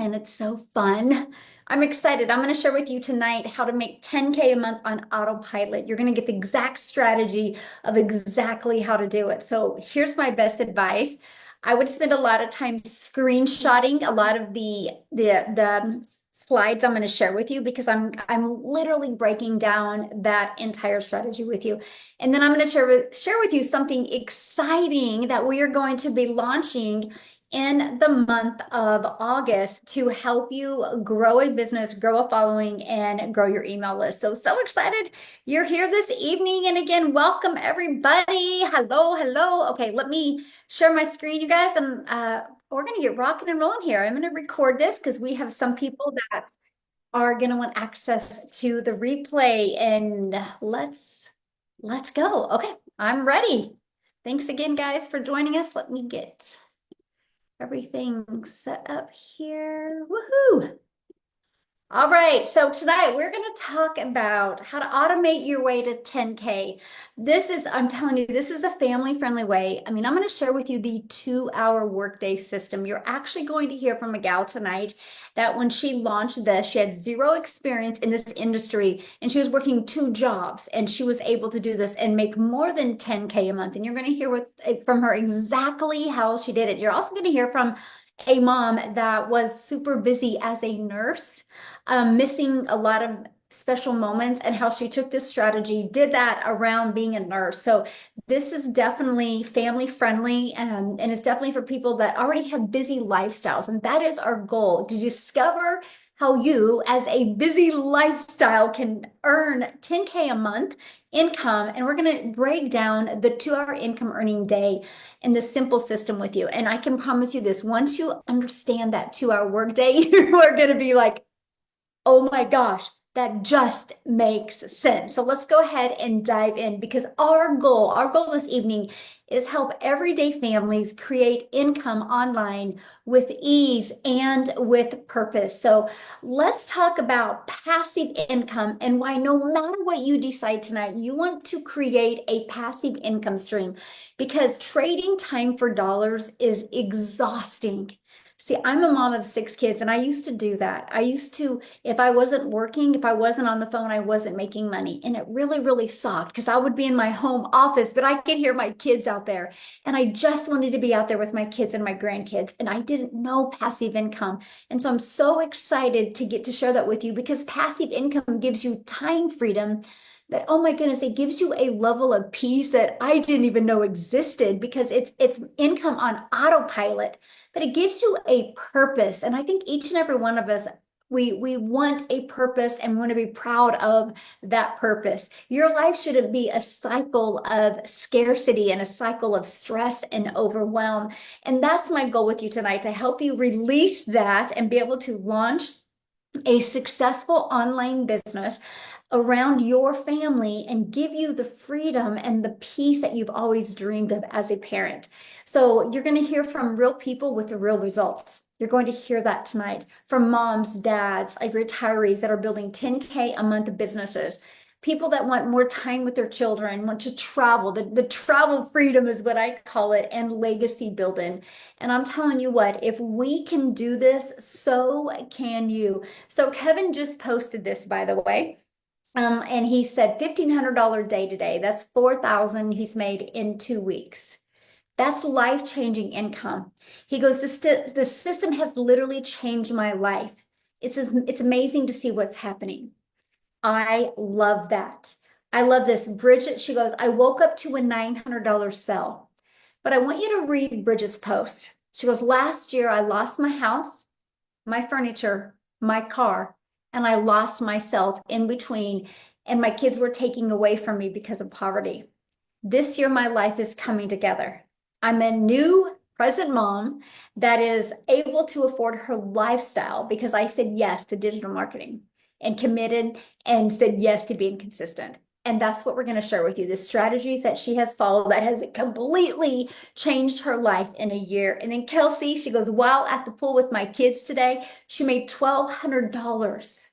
and it's so fun. I'm excited. I'm going to share with you tonight how to make 10K a month on autopilot. You're going to get the exact strategy of exactly how to do it. So here's my best advice. I would spend a lot of time screenshotting a lot of the slides I'm going to share with you because I'm literally breaking down that entire strategy with you. And then I'm going to share with you something exciting that we are going to be launching in the month of August to help you grow a business, grow a following, and grow your email list. So excited you're here this evening. And again, welcome everybody. Hello, hello. Okay, let me share my screen, you guys. And we're going to get rocking and rolling here. I'm going to record this because we have some people that are going to want access to the replay. And let's go. Okay, I'm ready. Thanks again, guys, for joining us. Let me get everything set up here. Woohoo! All right, so tonight we're going to talk about how to automate your way to 10K. I'm telling you, this is a family-friendly way. I mean, I'm going to share with you the 2-hour workday system. You're actually going to hear from a gal tonight that when she launched this, she had zero experience in this industry and she was working 2 jobs and she was able to do this and make more than 10K a month. And you're going to hear from her exactly how she did it. You're also going to hear from a mom that was super busy as a nurse, missing a lot of special moments, and how she took this strategy, did that around being a nurse. So this is definitely family friendly, and it's definitely for people that already have busy lifestyles. And that is our goal, to discover how you, as a busy lifestyle, can earn 10K a month income. And we're going to break down the 2-hour income earning day in the simple system with you. And I can promise you this, once you understand that 2-hour workday, you are going to be like, oh my gosh, that just makes sense. So let's go ahead and dive in, because our goal this evening is help everyday families create income online with ease and with purpose. So let's talk about passive income and why no matter what you decide tonight, you want to create a passive income stream, because trading time for dollars is exhausting. See, I'm a mom of 6 kids, and I used to do that. I used to, if I wasn't working, if I wasn't on the phone, I wasn't making money. And it really, really sucked because I would be in my home office, but I could hear my kids out there. And I just wanted to be out there with my kids and my grandkids. And I didn't know passive income. And so I'm so excited to get to share that with you, because passive income gives you time freedom that, oh my goodness, it gives you a level of peace that I didn't even know existed, because it's income on autopilot, but it gives you a purpose. And I think each and every one of us, we want a purpose and want to be proud of that purpose. Your life shouldn't be a cycle of scarcity and a cycle of stress and overwhelm. And that's my goal with you tonight, to help you release that and be able to launch a successful online business around your family and give you the freedom and the peace that you've always dreamed of as a parent. So you're going to hear from real people with the real results. You're going to hear that tonight from moms, dads, like retirees that are building 10K a month businesses. People that want more time with their children, want to travel. The travel freedom is what I call it, and legacy building. And I'm telling you what, if we can do this, so can you. So Kevin just posted this, by the way. And he said $1,500 day today. That's 4,000 he's made in 2 weeks. That's life-changing income. He goes, the system has literally changed my life. It's amazing to see what's happening. I love that. I love this. Bridget, she goes, I woke up to a $900 sell. But I want you to read Bridget's post. She goes, last year I lost my house, my furniture, my car, and I lost myself in between, and my kids were taking away from me because of poverty. This year, my life is coming together. I'm a new present mom that is able to afford her lifestyle because I said yes to digital marketing and committed and said yes to being consistent. And that's what we're going to share with you, the strategies that she has followed that has completely changed her life in a year. And then Kelsey, she goes, while at the pool with my kids today, she made $1,200.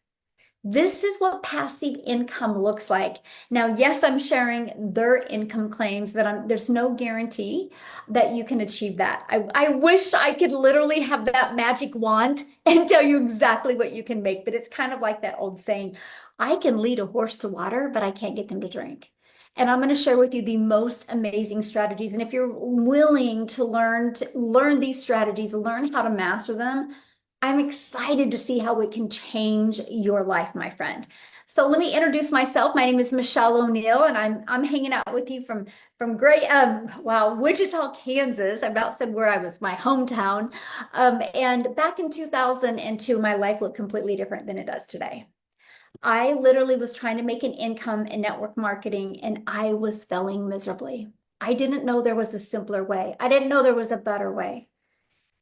This is what passive income looks like. Now, yes, I'm sharing their income claims that there's no guarantee that you can achieve that. I wish I could literally have that magic wand and tell you exactly what you can make, but it's kind of like that old saying, I can lead a horse to water, but I can't get them to drink. And I'm going to share with you the most amazing strategies. And if you're willing to learn these strategies, learn how to master them, I'm excited to see how it can change your life, my friend. So let me introduce myself. My name is Michelle O'Neill, and I'm hanging out with you from great Wichita, Kansas. I about said where I was, my hometown. And back in 2002, my life looked completely different than it does today. I literally was trying to make an income in network marketing, and I was failing miserably. I didn't know there was a simpler way. I didn't know there was a better way.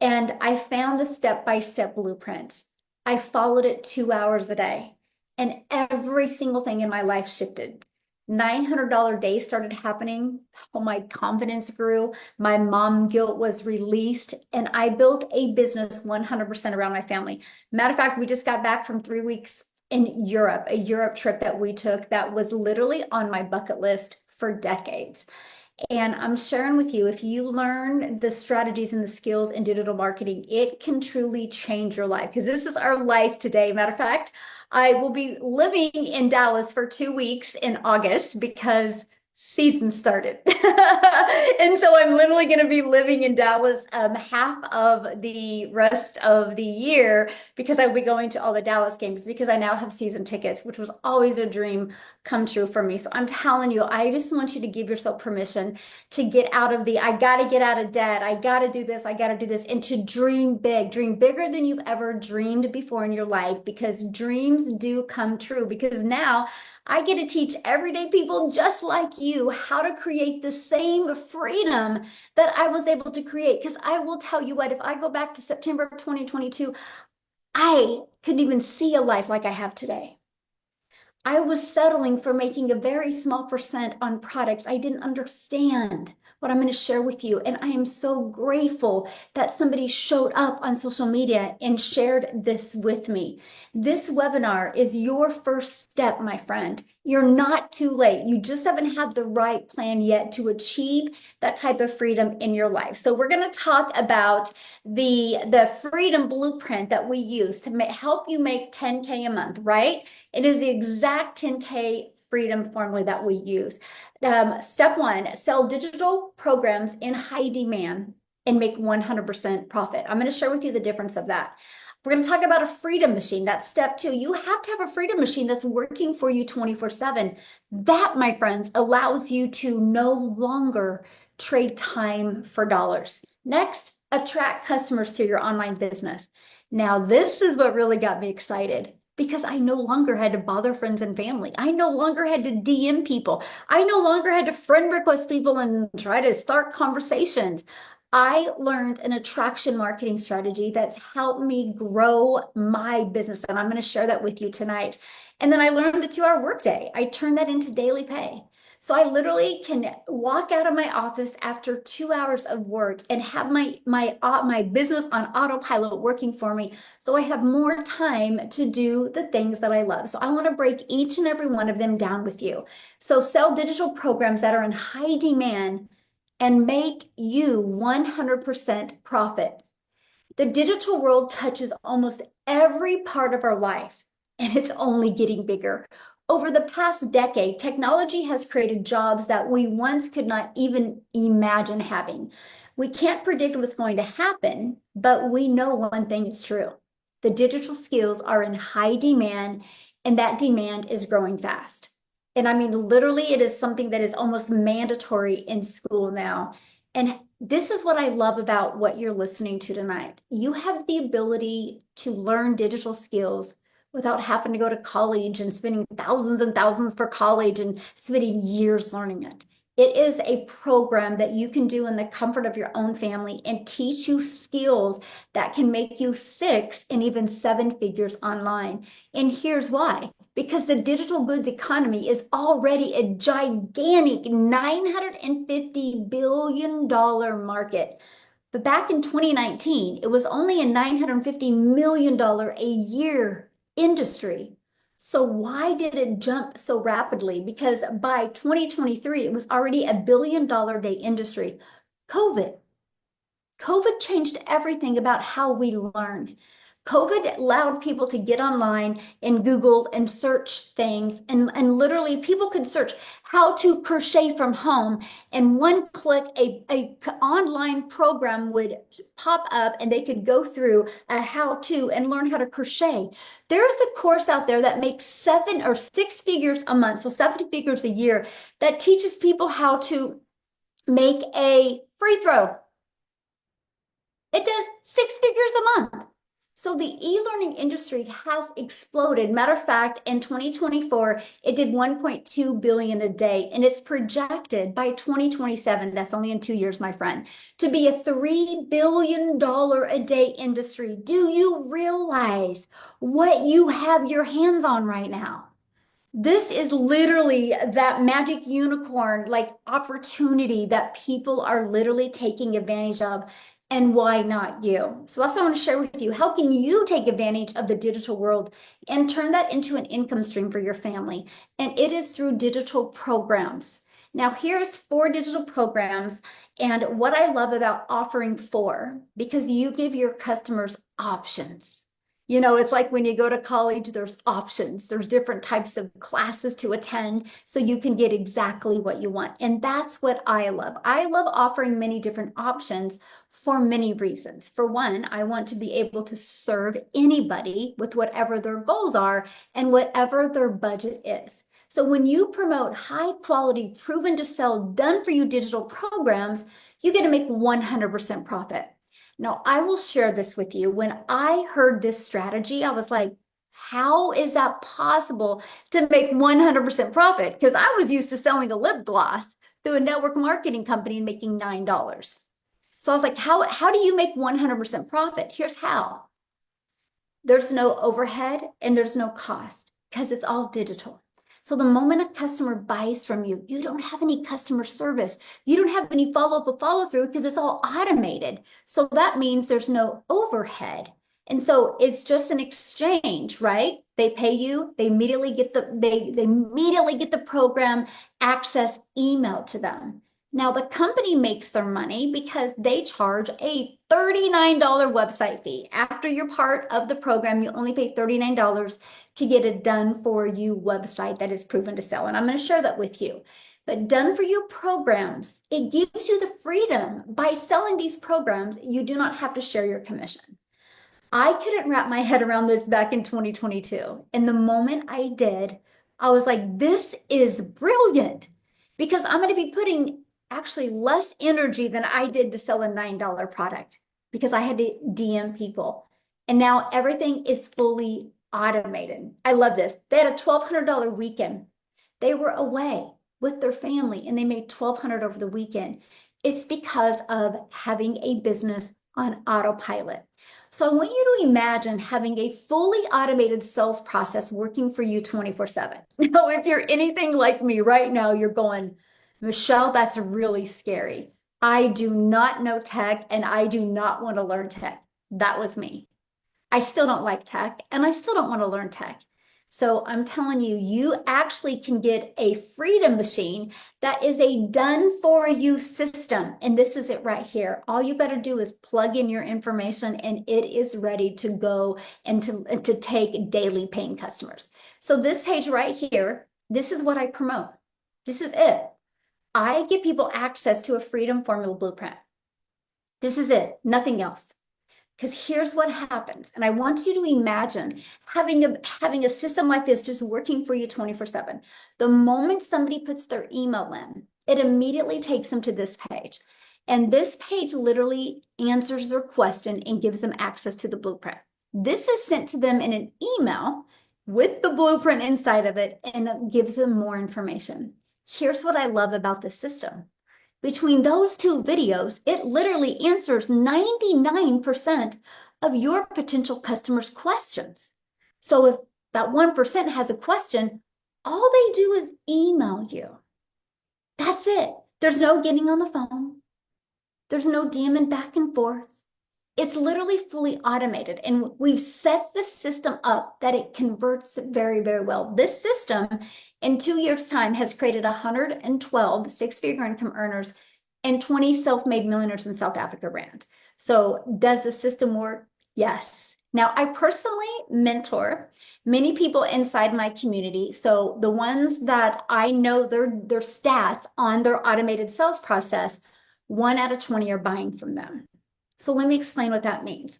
And I found the step-by-step blueprint. I followed it 2 hours a day, and every single thing in my life shifted. $900 days started happening. Oh, my confidence grew. My mom guilt was released, and I built a business 100% around my family. Matter of fact, we just got back from 3 weeks in Europe, a Europe trip that we took that was literally on my bucket list for decades. And I'm sharing with you, if you learn the strategies and the skills in digital marketing, it can truly change your life because this is our life today. Matter of fact, I will be living in Dallas for 2 weeks in August because season started. And so I'm literally going to be living in Dallas half of the rest of the year because I'll be going to all the Dallas games because I now have season tickets, which was always a dream come true for me. So I'm telling you, I just want you to give yourself permission to get out of the, I got to get out of debt. I got to do this. I got to do this. And to dream big, dream bigger than you've ever dreamed before in your life because dreams do come true. Because now I get to teach everyday people just like you how to create the same freedom that I was able to create. Because I will tell you what, if I go back to September of 2022, I couldn't even see a life like I have today. I was settling for making a very small percent on products. I didn't understand what I'm going to share with you. And I am so grateful that somebody showed up on social media and shared this with me. This webinar is your first step, my friend. You're not too late. You just haven't had the right plan yet to achieve that type of freedom in your life. So we're going to talk about the freedom blueprint that we use to help you make 10K a month, right? It is the exact 10K freedom formula that we use. Step one, sell digital programs in high demand and make 100% profit. I'm going to share with you the difference of that. We're going to talk about a freedom machine. That's step two. You have to have a freedom machine that's working for you 24/7. That, my friends, allows you to no longer trade time for dollars. Next, attract customers to your online business. Now, this is what really got me excited because I no longer had to bother friends and family. I no longer had to DM people. I no longer had to friend request people and try to start conversations. I learned an attraction marketing strategy that's helped me grow my business, and I'm going to share that with you tonight. And then I learned the 2-hour workday. I turned that into daily pay. So I literally can walk out of my office after 2 hours of work and have my business on autopilot working for me. So I have more time to do the things that I love. So I want to break each and every one of them down with you. So sell digital programs that are in high demand and make you 100% profit. The digital world touches almost every part of our life, and it's only getting bigger. Over the past decade, technology has created jobs that we once could not even imagine having. We can't predict what's going to happen, but we know one thing is true. The digital skills are in high demand, and that demand is growing fast. And I mean, literally, it is something that is almost mandatory in school now. And this is what I love about what you're listening to tonight. You have the ability to learn digital skills without having to go to college and spending thousands and thousands for college and spending years learning it. It is a program that you can do in the comfort of your own family and teach you skills that can make you 6 and even 7 figures online. And here's why. Because the digital goods economy is already a gigantic $950 billion market. But back in 2019, it was only a $950 million a year industry. So why did it jump so rapidly? Because by 2023, it was already $1 billion day industry. COVID. COVID changed everything about how we learn. COVID allowed people to get online and Google and search things. And literally, people could search how to crochet from home. And one click, a online program would pop up and they could go through a how to and learn how to crochet. There's a course out there that makes 7 or 6 figures a month, so 7 figures a year, that teaches people how to make a free throw. It does 6 figures a month. So the e-learning industry has exploded. Matter of fact, in 2024, it did 1.2 billion a day, and it's projected by 2027, that's only in 2 years, my friend, to be a $3 billion a day industry. Do you realize what you have your hands on right now? This is literally that magic unicorn like opportunity that people are literally taking advantage of. And why not you? So that's what I want to share with you. How can you take advantage of the digital world and turn that into an income stream for your family? And it is through digital programs. Now, here's 4 digital programs. And what I love about offering four, because you give your customers options. You know, it's like when you go to college, there's options. There's different types of classes to attend so you can get exactly what you want. And that's what I love. I love offering many different options for many reasons. For one, I want to be able to serve anybody with whatever their goals are and whatever their budget is. So when you promote high quality, proven to sell, done for you digital programs, you get to make 100% profit. Now, I will share this with you. When I heard this strategy, I was like, how is that possible to make 100% profit? Because I was used to selling a lip gloss through a network marketing company and making $9. So I was like, how do you make 100% profit? Here's how. There's no overhead and there's no cost because it's all digital. So the moment a customer buys from you, you don't have any customer service. You don't have any follow-up or follow-through because it's all automated. So that means there's no overhead. And so it's just an exchange, right? They pay you, they immediately get the program access emailed to them. Now, the company makes their money because they charge a $39 website fee. After you're part of the program, you only pay $39 to get a done for you website that is proven to sell. And I'm going to share that with you. But done for you programs, it gives you the freedom. By selling these programs, you do not have to share your commission. I couldn't wrap my head around this back in 2022. And the moment I did, I was like, this is brilliant because I'm going to be putting actually less energy than I did to sell a $9 product because I had to DM people. And now everything is fully automated. I love this. They had a $1,200 weekend. They were away with their family and they made $1,200 over the weekend. It's because of having a business on autopilot. So I want you to imagine having a fully automated sales process working for you 24/7. Now, if you're anything like me right now, you're going, Michelle, that's really scary. I do not know tech and I do not want to learn tech. That was me. I still don't like tech and I still don't want to learn tech. So I'm telling you, you actually can get a freedom machine that is a done for you system. And this is it right here. All you got to do is plug in your information and it is ready to go and to take daily paying customers. So this page right here, this is what I promote. This is it. I give people access to a freedom formula blueprint. This is it, nothing else. Because here's what happens. And I want you to imagine having a system like this just working for you 24/7. The moment somebody puts their email in, it immediately takes them to this page. And this page literally answers their question and gives them access to the blueprint. This is sent to them in an email with the blueprint inside of it, and it gives them more information. Here's what I love about this system. Between those two videos, it literally answers 99% of your potential customers' questions. So if that 1% has a question, all they do is email you. That's it. There's no getting on the phone. There's no DMing back and forth. It's literally fully automated, and we've set the system up that it converts very, very well. This system in 2 years' time has created 112 six-figure income earners and 20 self-made millionaires in South Africa brand. So does the system work? Yes. Now, I personally mentor many people inside my community. So the ones that I know their stats on their automated sales process, 1 out of 20 are buying from them. So let me explain what that means.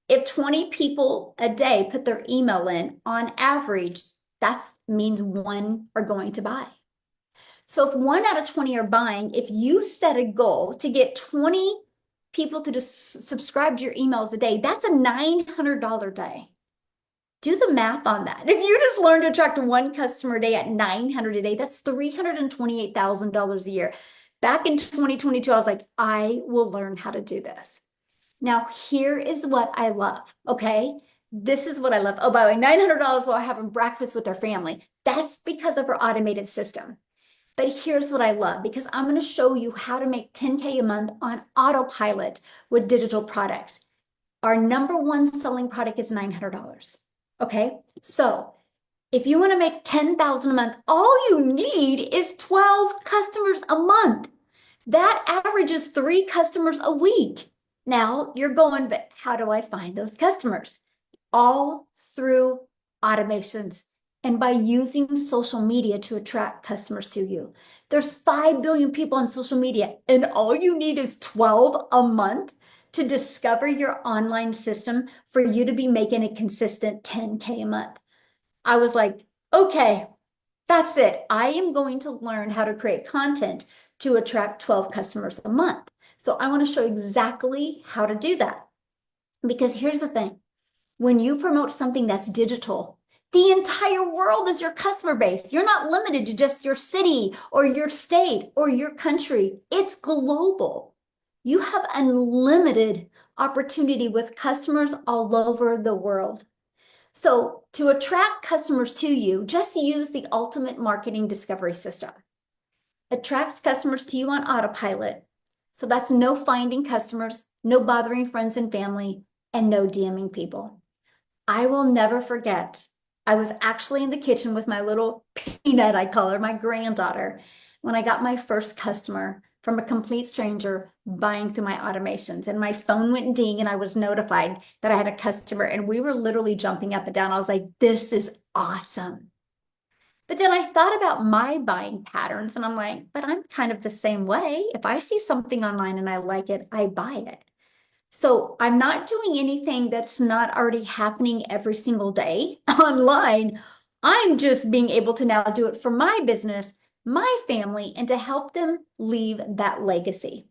If 20 people a day put their email in, on average, that means one are going to buy. So if 1 out of 20 are buying, if you set a goal to get 20 people to just subscribe to your emails a day, that's a $900 day. Do the math on that. If you just learn to attract one customer a day at 900 a day, that's $328,000 a year. Back in 2022, I was like, I will learn how to do this. Now, here is what I love, okay? This is what I love. Oh, by the way, $900 while having breakfast with their family. That's because of our automated system. But here's what I love, because I'm going to show you how to make 10K a month on autopilot with digital products. Our number one selling product is $900. Okay, so if you want to make 10,000 a month, all you need is 12 customers a month. That averages 3 customers a week. Now you're going, but how do I find those customers? All through automations and by using social media to attract customers to you. There's 5 billion people on social media, and all you need is 12 a month to discover your online system for you to be making a consistent 10K a month. I was like, okay, that's it. I am going to learn how to create content to attract 12 customers a month. So I want to show exactly how to do that. Because here's the thing, when you promote something that's digital, the entire world is your customer base. You're not limited to just your city or your state or your country. It's global. You have unlimited opportunity with customers all over the world. So to attract customers to you, just use the ultimate marketing discovery system. Attracts customers to you on autopilot. So that's no finding customers, no bothering friends and family, and no DMing people. I will never forget. I was actually in the kitchen with my little peanut, I call her, my granddaughter, when I got my first customer from a complete stranger buying through my automations. And my phone went ding and I was notified that I had a customer, and we were literally jumping up and down. I was like, this is awesome. But then I thought about my buying patterns and I'm like, but I'm kind of the same way. If I see something online and I like it, I buy it. So I'm not doing anything that's not already happening every single day online. I'm just being able to now do it for my business, my family, and to help them leave that legacy.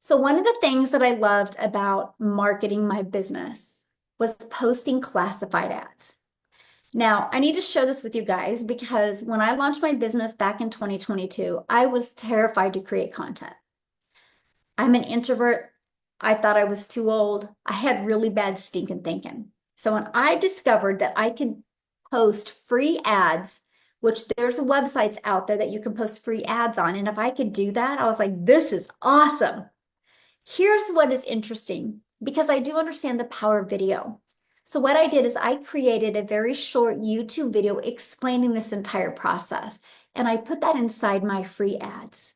So one of the things that I loved about marketing my business was posting classified ads. Now, I need to share this with you guys because when I launched my business back in 2022, I was terrified to create content. I'm an introvert. I thought I was too old. I had really bad stinking thinking. So when I discovered that I could post free ads, which there's websites out there that you can post free ads on, and if I could do that, I was like, this is awesome. Here's what is interesting, because I do understand the power of video. So what I did is I created a very short YouTube video explaining this entire process, and I put that inside my free ads.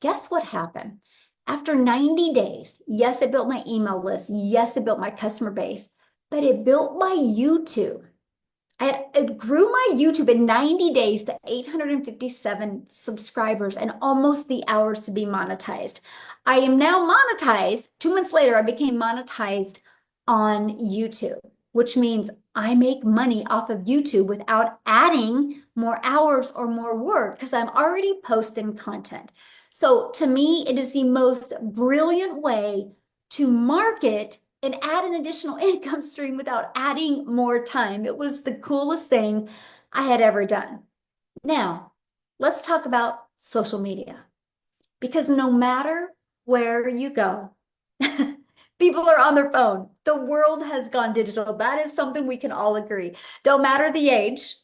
Guess what happened? After 90 days, yes, it built my email list. Yes, it built my customer base, but it built my YouTube. It grew my YouTube in 90 days to 857 subscribers and almost the hours to be monetized. I am now monetized. 2 months later, I became monetized on YouTube, which means I make money off of YouTube without adding more hours or more work because I'm already posting content. So to me, it is the most brilliant way to market and add an additional income stream without adding more time. It was the coolest thing I had ever done. Now, let's talk about social media, because no matter where you go, people are on their phone. The world has gone digital. That is something we can all agree. Don't matter the age,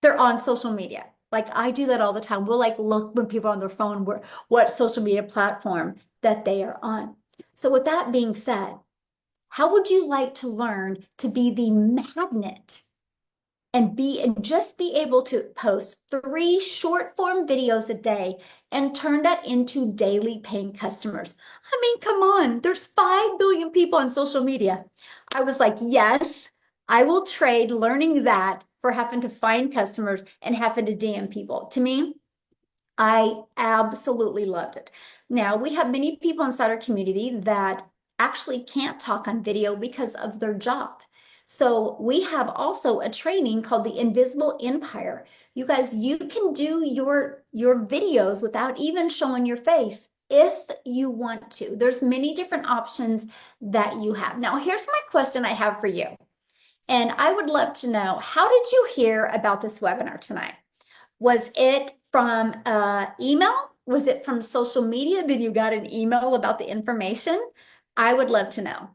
they're on social media. Like I do that all the time. We'll like look when people are on their phone, what social media platform that they are on. So with that being said, How would you like to learn to be the magnet and just be able to post 3 short form videos a day and turn that into daily paying customers? I mean, come on, there's 5 billion people on social media. I was like, yes, I will trade learning that for having to find customers and having to DM people. To me, I absolutely loved it. Now, we have many people inside our community that actually can't talk on video because of their job. So we have also a training called the Invisible Empire. You guys, you can do your videos without even showing your face if you want to. There's many different options that you have. Now, here's my question I have for you. And I would love to know, how did you hear about this webinar tonight? Was it from email? Was it from social media? Did you got an email about the information? I would love to know.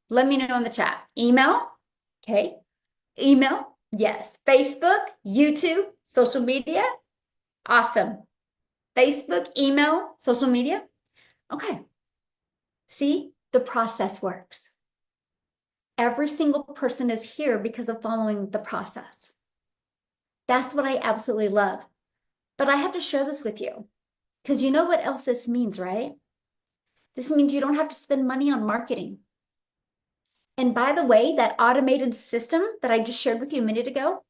Let me know in the chat. Email? Okay. Email? Yes. Facebook, YouTube, social media? Awesome. Facebook, email, social media? Okay. See, the process works. Every single person is here because of following the process. That's what I absolutely love. But I have to share this with you because you know what else this means, right? This means you don't have to spend money on marketing. And by the way, that automated system that I just shared with you a minute ago,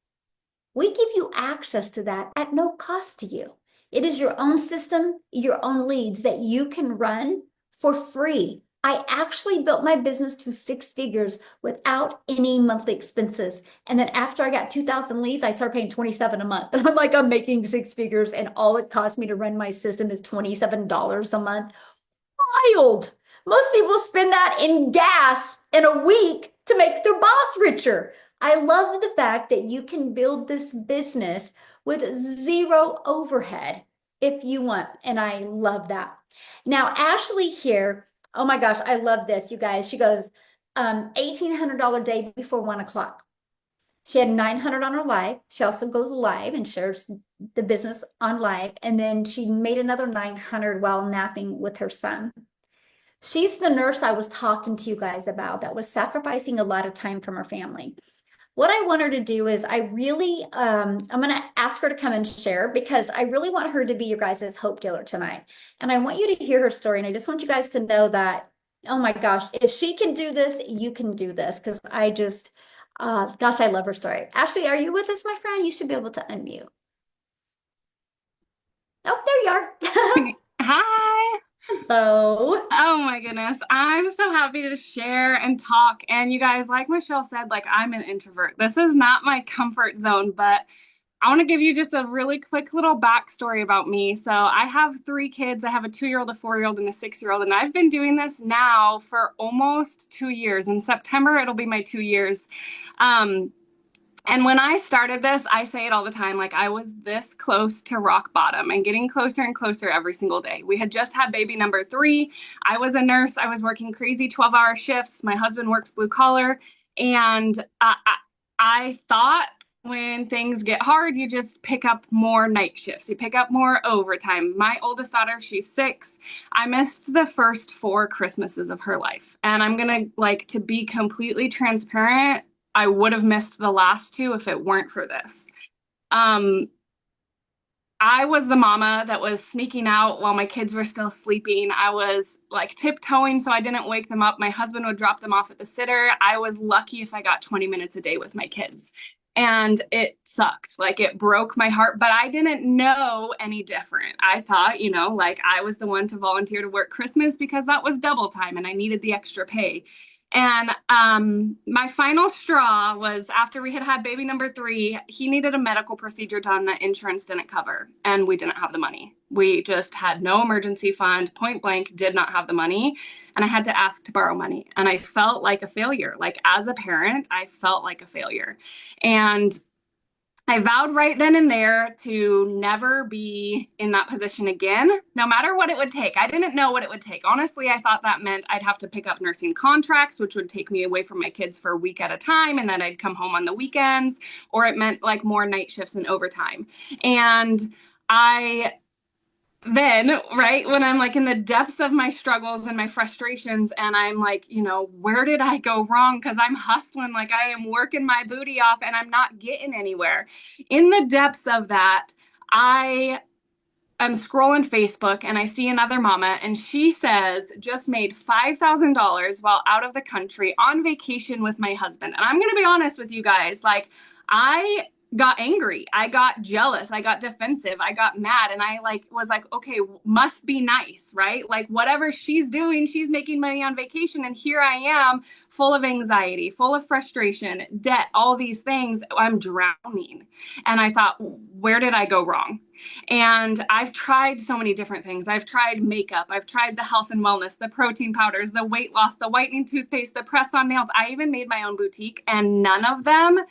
we give you access to that at no cost to you. It is your own system, your own leads that you can run for free. I actually built my business to 6 figures without any monthly expenses. And then after I got 2,000 leads, I started paying 27 a month. And I'm like, I'm making 6 figures and all it cost me to run my system is $27 a month. Wild. Most people spend that in gas in a week to make their boss richer. I love the fact that you can build this business with zero overhead if you want. And I love that. Now, Ashley here, oh my gosh, I love this, you guys. She goes, $1,800 day before 1 o'clock. She had 900 on her live. She also goes live and shares the business on live. And then she made another 900 while napping with her son. She's the nurse I was talking to you guys about that was sacrificing a lot of time from her family. What I want her to do is I really, I'm going to ask her to come and share because I really want her to be your guys' hope dealer tonight. And I want you to hear her story. And I just want you guys to know that, oh my gosh, if she can do this, you can do this. Because I just, gosh, I love her story. Ashley, are you with us, my friend? You should be able to unmute. Oh, there you are. Hi. Hello. Oh my goodness. I'm so happy to share and talk. And you guys, like Michelle said, like I'm an introvert. This is not my comfort zone, but I want to give you just a really quick little backstory about me. So I have 3 kids. I have a 2-year-old, a 4-year-old, and a 6-year-old. And I've been doing this now for almost 2 years. In September, it'll be my 2 years. Um, And when I started this, I say it all the time, like I was this close to rock bottom and getting closer and closer every single day. We had just had baby number 3. I was a nurse. I was working crazy 12-hour shifts. My husband works blue collar. And I thought when things get hard, you just pick up more night shifts. You pick up more overtime. My oldest daughter, she's 6. I missed the first 4 Christmases of her life. And I'm going to like to be completely transparent. I would have missed the last 2 if it weren't for this. Um, I was the mama that was sneaking out while my kids were still sleeping. I was like tiptoeing so I didn't wake them up. My husband would drop them off at the sitter. I was lucky if I got 20 minutes a day with my kids. And it sucked. Like it broke my heart, but I didn't know any different. I thought, like I was the one to volunteer to work Christmas because that was double time and I needed the extra pay. And my final straw was after we had had baby number 3, he needed a medical procedure done that insurance didn't cover, and we didn't have the money. We just had no emergency fund, point blank, did not have the money, and I had to ask to borrow money. And I felt like a failure. Like as a parent, I felt like a failure. And I vowed right then and there to never be in that position again, no matter what it would take. I didn't know what it would take. Honestly, I thought that meant I'd have to pick up nursing contracts, which would take me away from my kids for a week at a time, and then I'd come home on the weekends, or it meant like more night shifts and overtime. And I then, right, when I'm like in the depths of my struggles and my frustrations, and I'm like, where did I go wrong? Because I'm hustling, like I am working my booty off and I'm not getting anywhere. In the depths of that, I I'm scrolling Facebook and I see another mama, and she says just made $5,000 while out of the country on vacation with my husband. And I'm going to be honest with you guys, like I got angry. I got jealous. I got defensive. I got mad, and I like was like, okay, must be nice, right? Like whatever she's doing, she's making money on vacation, and here I am full of anxiety, full of frustration, debt, all these things. I'm drowning. And I thought, where did I go wrong? And I've tried so many different things. I've tried makeup, I've tried the health and wellness, the protein powders, the weight loss, the whitening toothpaste, the press on nails. I even made my own boutique, and none of them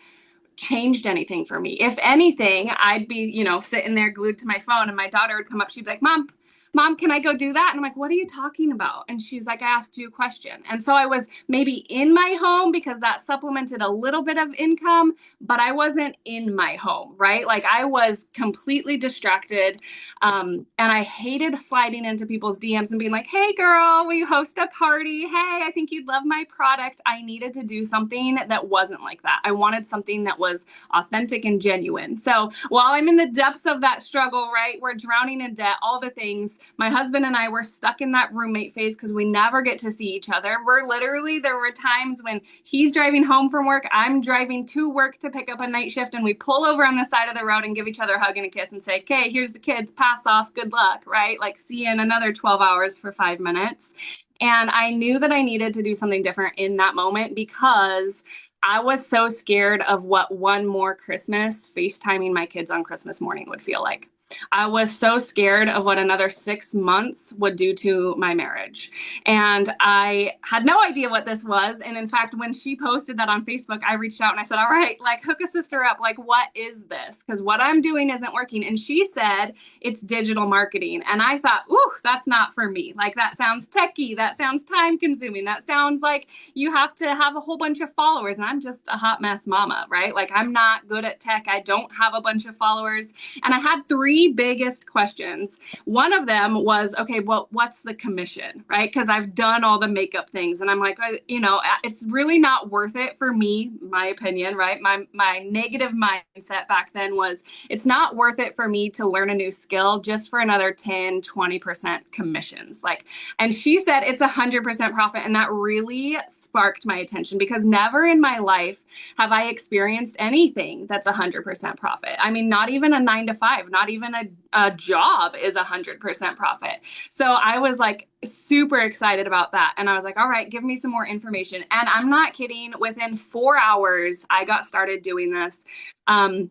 changed anything for me. If anything, I'd be, sitting there glued to my phone, and my daughter would come up. She'd be like, Mom, can I go do that? And I'm like, what are you talking about? And she's like, I asked you a question. And so I was maybe in my home because that supplemented a little bit of income, but I wasn't in my home, right? Like I was completely distracted. And I hated sliding into people's DMs and being like, hey, girl, will you host a party? Hey, I think you'd love my product. I needed to do something that wasn't like that. I wanted something that was authentic and genuine. So while I'm in the depths of that struggle, right, we're drowning in debt, all the things, my husband and I were stuck in that roommate phase because we never get to see each other. There were times when he's driving home from work, I'm driving to work to pick up a night shift, and we pull over on the side of the road and give each other a hug and a kiss and say, okay, here's the kids, pass off, good luck, right? Like see you in another 12 hours for 5 minutes. And I knew that I needed to do something different in that moment because I was so scared of what one more Christmas FaceTiming my kids on Christmas morning would feel like. I was so scared of what another 6 months would do to my marriage. And I had no idea what this was. And in fact, when she posted that on Facebook, I reached out and I said, all right, like hook a sister up. Like, what is this? Because what I'm doing isn't working. And she said, it's digital marketing. And I thought, ooh, that's not for me. Like, that sounds techy. That sounds time consuming. That sounds like you have to have a whole bunch of followers. And I'm just a hot mess mama, right? Like, I'm not good at tech. I don't have a bunch of followers. And I had three biggest questions. One of them was, okay, well, what's the commission, right? Because I've done all the makeup things, and I'm like, it's really not worth it for me, my opinion, right? My negative mindset back then was, it's not worth it for me to learn a new skill just for another 10, 20% commissions. Like, and she said it's 100% profit, and that really sparked my attention because never in my life have I experienced anything that's 100% profit. I mean, not even a 9 to 5, not even a job is 100% profit. So I was like super excited about that. And I was like, all right, give me some more information. And I'm not kidding. Within 4 hours, I got started doing this. Um,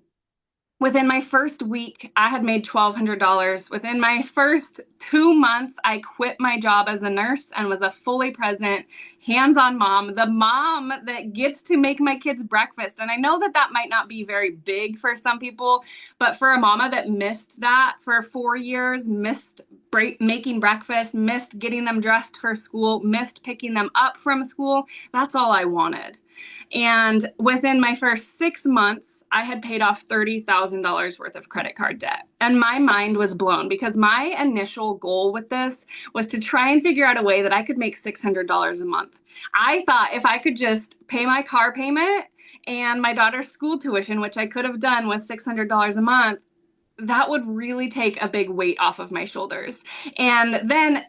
Within my first week, I had made $1,200. Within my first 2 months, I quit my job as a nurse and was a fully present, hands-on mom, the mom that gets to make my kids breakfast. And I know that that might not be very big for some people, but for a mama that missed that for 4 years, missed making breakfast, missed getting them dressed for school, missed picking them up from school, that's all I wanted. And within my first 6 months, I had paid off $30,000 worth of credit card debt. And my mind was blown because my initial goal with this was to try and figure out a way that I could make $600 a month. I thought if I could just pay my car payment and my daughter's school tuition, which I could have done with $600 a month, that would really take a big weight off of my shoulders. And then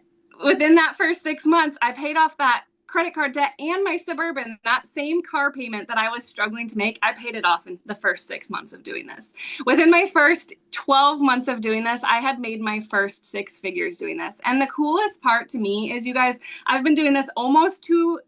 within that first 6 months, I paid off that credit card debt and my Suburban, that same car payment that I was struggling to make, I paid it off in the first 6 months of doing this. Within my first 12 months of doing this, I had made my first 6 figures doing this. And the coolest part to me is, you guys, I've been doing this almost 2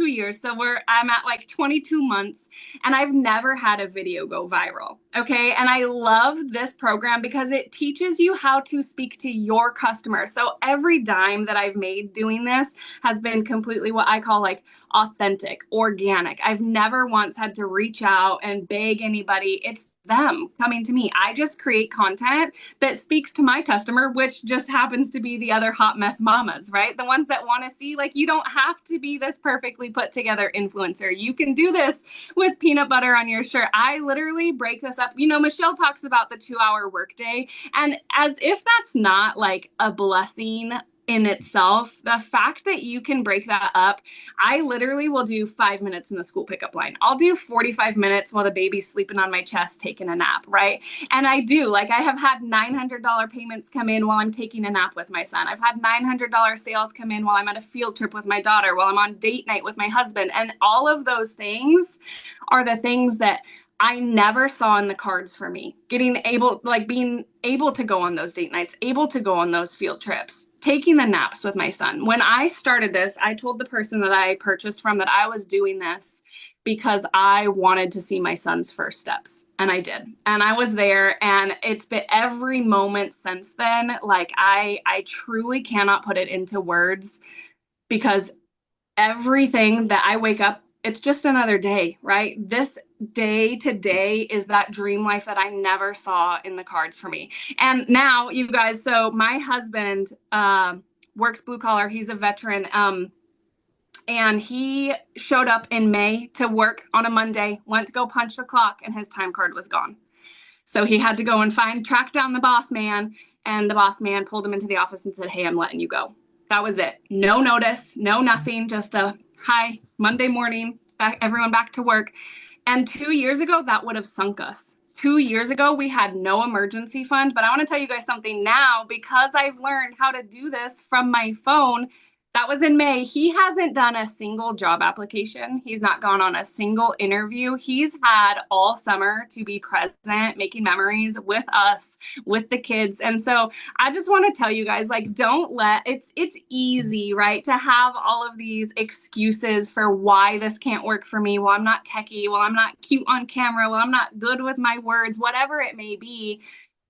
years. So I'm at like 22 months, and I've never had a video go viral. Okay. And I love this program because it teaches you how to speak to your customer. So every dime that I've made doing this has been completely what I call like authentic, organic. I've never once had to reach out and beg anybody. It's them coming to me. I just create content that speaks to my customer, which just happens to be the other hot mess mamas, right? The ones that want to see, like, you don't have to be this perfectly put together influencer. You can do this with peanut butter on your shirt. I literally break this up. You know, Michelle talks about the 2-hour workday, and as if that's not like a blessing in itself, the fact that you can break that up, I literally will do 5 minutes in the school pickup line. I'll do 45 minutes while the baby's sleeping on my chest taking a nap, right? And I do, like, I have had $900 payments come in while I'm taking a nap with my son. I've had $900 sales come in while I'm at a field trip with my daughter, while I'm on date night with my husband. And all of those things are the things that I never saw in the cards for me. Being able to go on those date nights, able to go on those field trips, taking the naps with my son. When I started this, I told the person that I purchased from that I was doing this because I wanted to see my son's first steps. And I did. And I was there, and it's been every moment since then. Like, I truly cannot put it into words, because everything that I wake up, it's just another day, right? This day to day is that dream life that I never saw in the cards for me. And now, you guys, so my husband works blue collar. He's a veteran. And he showed up in May to work on a Monday, went to go punch the clock, and his time card was gone. So he had to go and track down the boss man, and the boss man pulled him into the office and said, "Hey, I'm letting you go." That was it. No notice, no nothing, just a hi, Monday morning, everyone back to work. And 2 years ago, that would have sunk us. 2 years ago, we had no emergency fund. But I want to tell you guys something now, because I've learned how to do this from my phone. That was in May. He hasn't done a single job application. He's not gone on a single interview. He's had all summer to be present, making memories with us, with the kids. And so I just want to tell you guys, like, don't let it's easy, right, to have all of these excuses for why this can't work for me. Well, I'm not techie. Well, I'm not cute on camera. Well, I'm not good with my words, whatever it may be.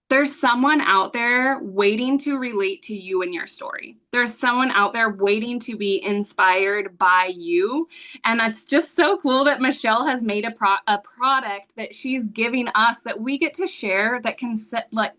There's someone out there waiting to relate to you and your story. There's someone out there waiting to be inspired by you. And it's just so cool that Michelle has made a product that she's giving us that we get to share, that can set, like,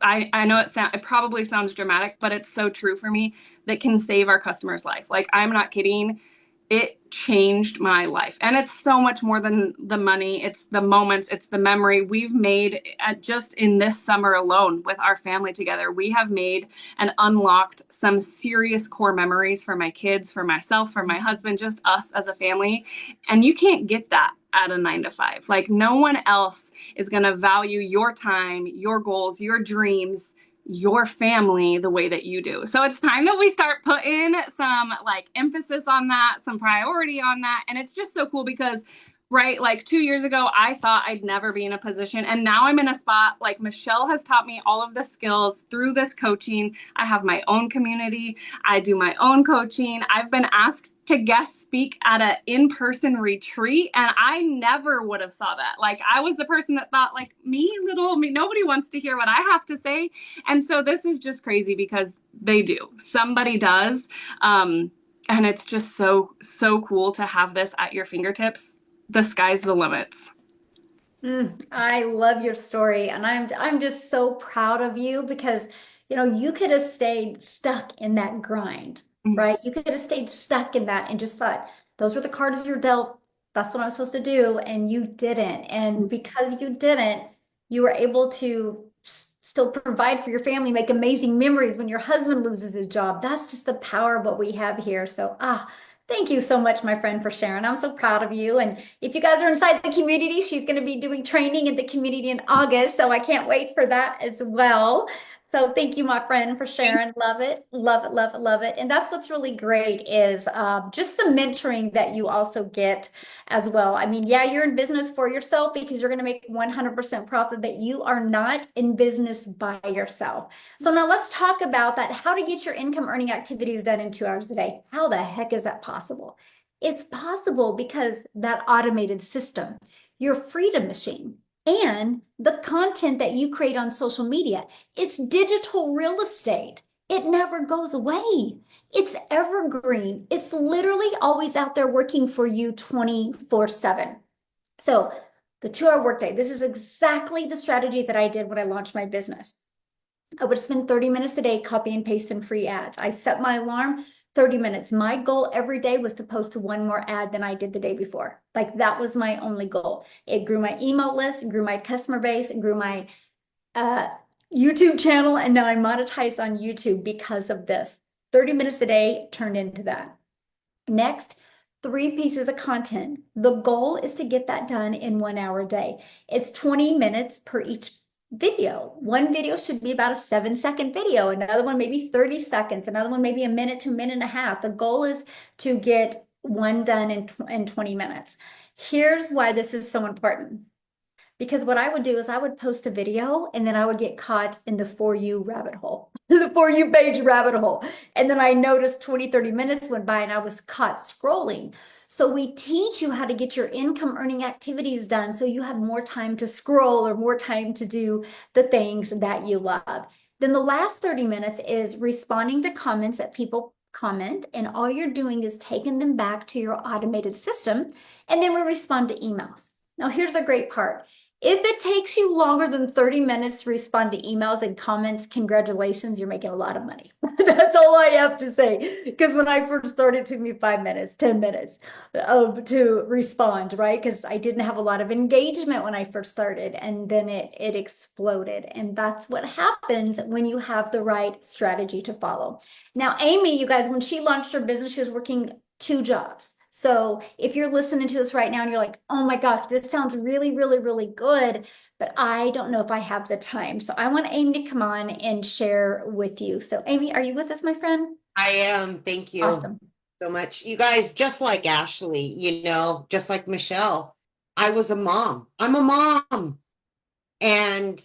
I know it probably sounds dramatic, but it's so true for me, that can save our customer's life. Like, I'm not kidding. It changed my life. And it's so much more than the money. It's the moments, it's the memory we've made just in this summer alone with our family together. We have made and unlocked some serious core memories for my kids, for myself, for my husband, just us as a family. And you can't get that at a 9 to 5. Like, no one else is going to value your time, your goals, your dreams, your family the way that you do. So it's time that we start putting some, like, emphasis on that, some priority on that. And it's just so cool because, right, like 2 years ago, I thought I'd never be in a position. And now I'm in a spot, like, Michelle has taught me all of the skills through this coaching. I have my own community. I do my own coaching. I've been asked to guest speak at an in-person retreat, and I never would have saw that. Like, I was the person that thought, like, little me, nobody wants to hear what I have to say. And so this is just crazy because they do. Somebody does. And it's just so cool to have this at your fingertips. The sky's the limits. I love your story, and I'm just so proud of you because you could have stayed stuck in that grind, Mhm. right? You could have stayed stuck in that and just thought those were the cards you're dealt. That's what I'm supposed to do, and you didn't. And because you didn't, you were able to still provide for your family, make amazing memories when your husband loses his job. That's just the power of what we have here. So, thank you so much, my friend, for sharing. I'm so proud of you. And if you guys are inside the community, she's going to be doing training in the community in August. So I can't wait for that as well. So thank you, my friend, for sharing. Love it, love it, love it, love it. And that's what's really great is just the mentoring that you also get as well. I mean, yeah, you're in business for yourself because you're going to make 100% profit, but you are not in business by yourself. So now let's talk about that, how to get your income earning activities done in 2 hours a day. How the heck is that possible? It's possible because that automated system, your freedom machine, and the content that you create on social media. It's digital real estate. It never goes away. It's evergreen. It's literally always out there working for you 24/7. So The 2 hour workday. This is exactly the strategy that I did when I launched my business. I would spend 30 minutes a day copy and paste some free ads. I set my alarm 30 minutes. My goal every day was to post one more ad than I did the day before. Like that was my only goal. It grew my email list, it grew my customer base, it grew my uh, YouTube channel, and now I monetize on YouTube because of this. 30 minutes a day turned into that. Next, 3 pieces of content. The goal is to get that done in 1 hour a day. It's 20 minutes per each video. One video should be about a 7 second video, another one maybe 30 seconds, another one maybe a minute to a minute and a half. The goal is to get one done in 20 minutes. Here's why this is so important. Because what I would do is I would post a video and then I would get caught in the For You rabbit hole, the For You page rabbit hole. And then I noticed 20, 30 minutes went by and I was caught scrolling. So we teach you how to get your income earning activities done so you have more time to scroll or more time to do the things that you love. Then the last 30 minutes is responding to comments that people comment, and all you're doing is taking them back to your automated system, and then we respond to emails. Now, here's the great part. If it takes you longer than 30 minutes to respond to emails and comments, congratulations, you're making a lot of money. That's all I have to say. Because when I first started, it took me 5 minutes, 10 minutes to respond, right? Because I didn't have a lot of engagement when I first started, and then it exploded. And that's what happens when you have the right strategy to follow. Now, Amy, you guys, when she launched her business, she was working 2 jobs. So if you're listening to this right now and you're like, oh my gosh, this sounds really, really, really good, but I don't know if I have the time. So I want Amy to come on and share with you. So Amy, are you with us, my friend? I am. Thank you Awesome. so much. You guys, just like Ashley, just like Michelle, I was a mom. I'm a mom. And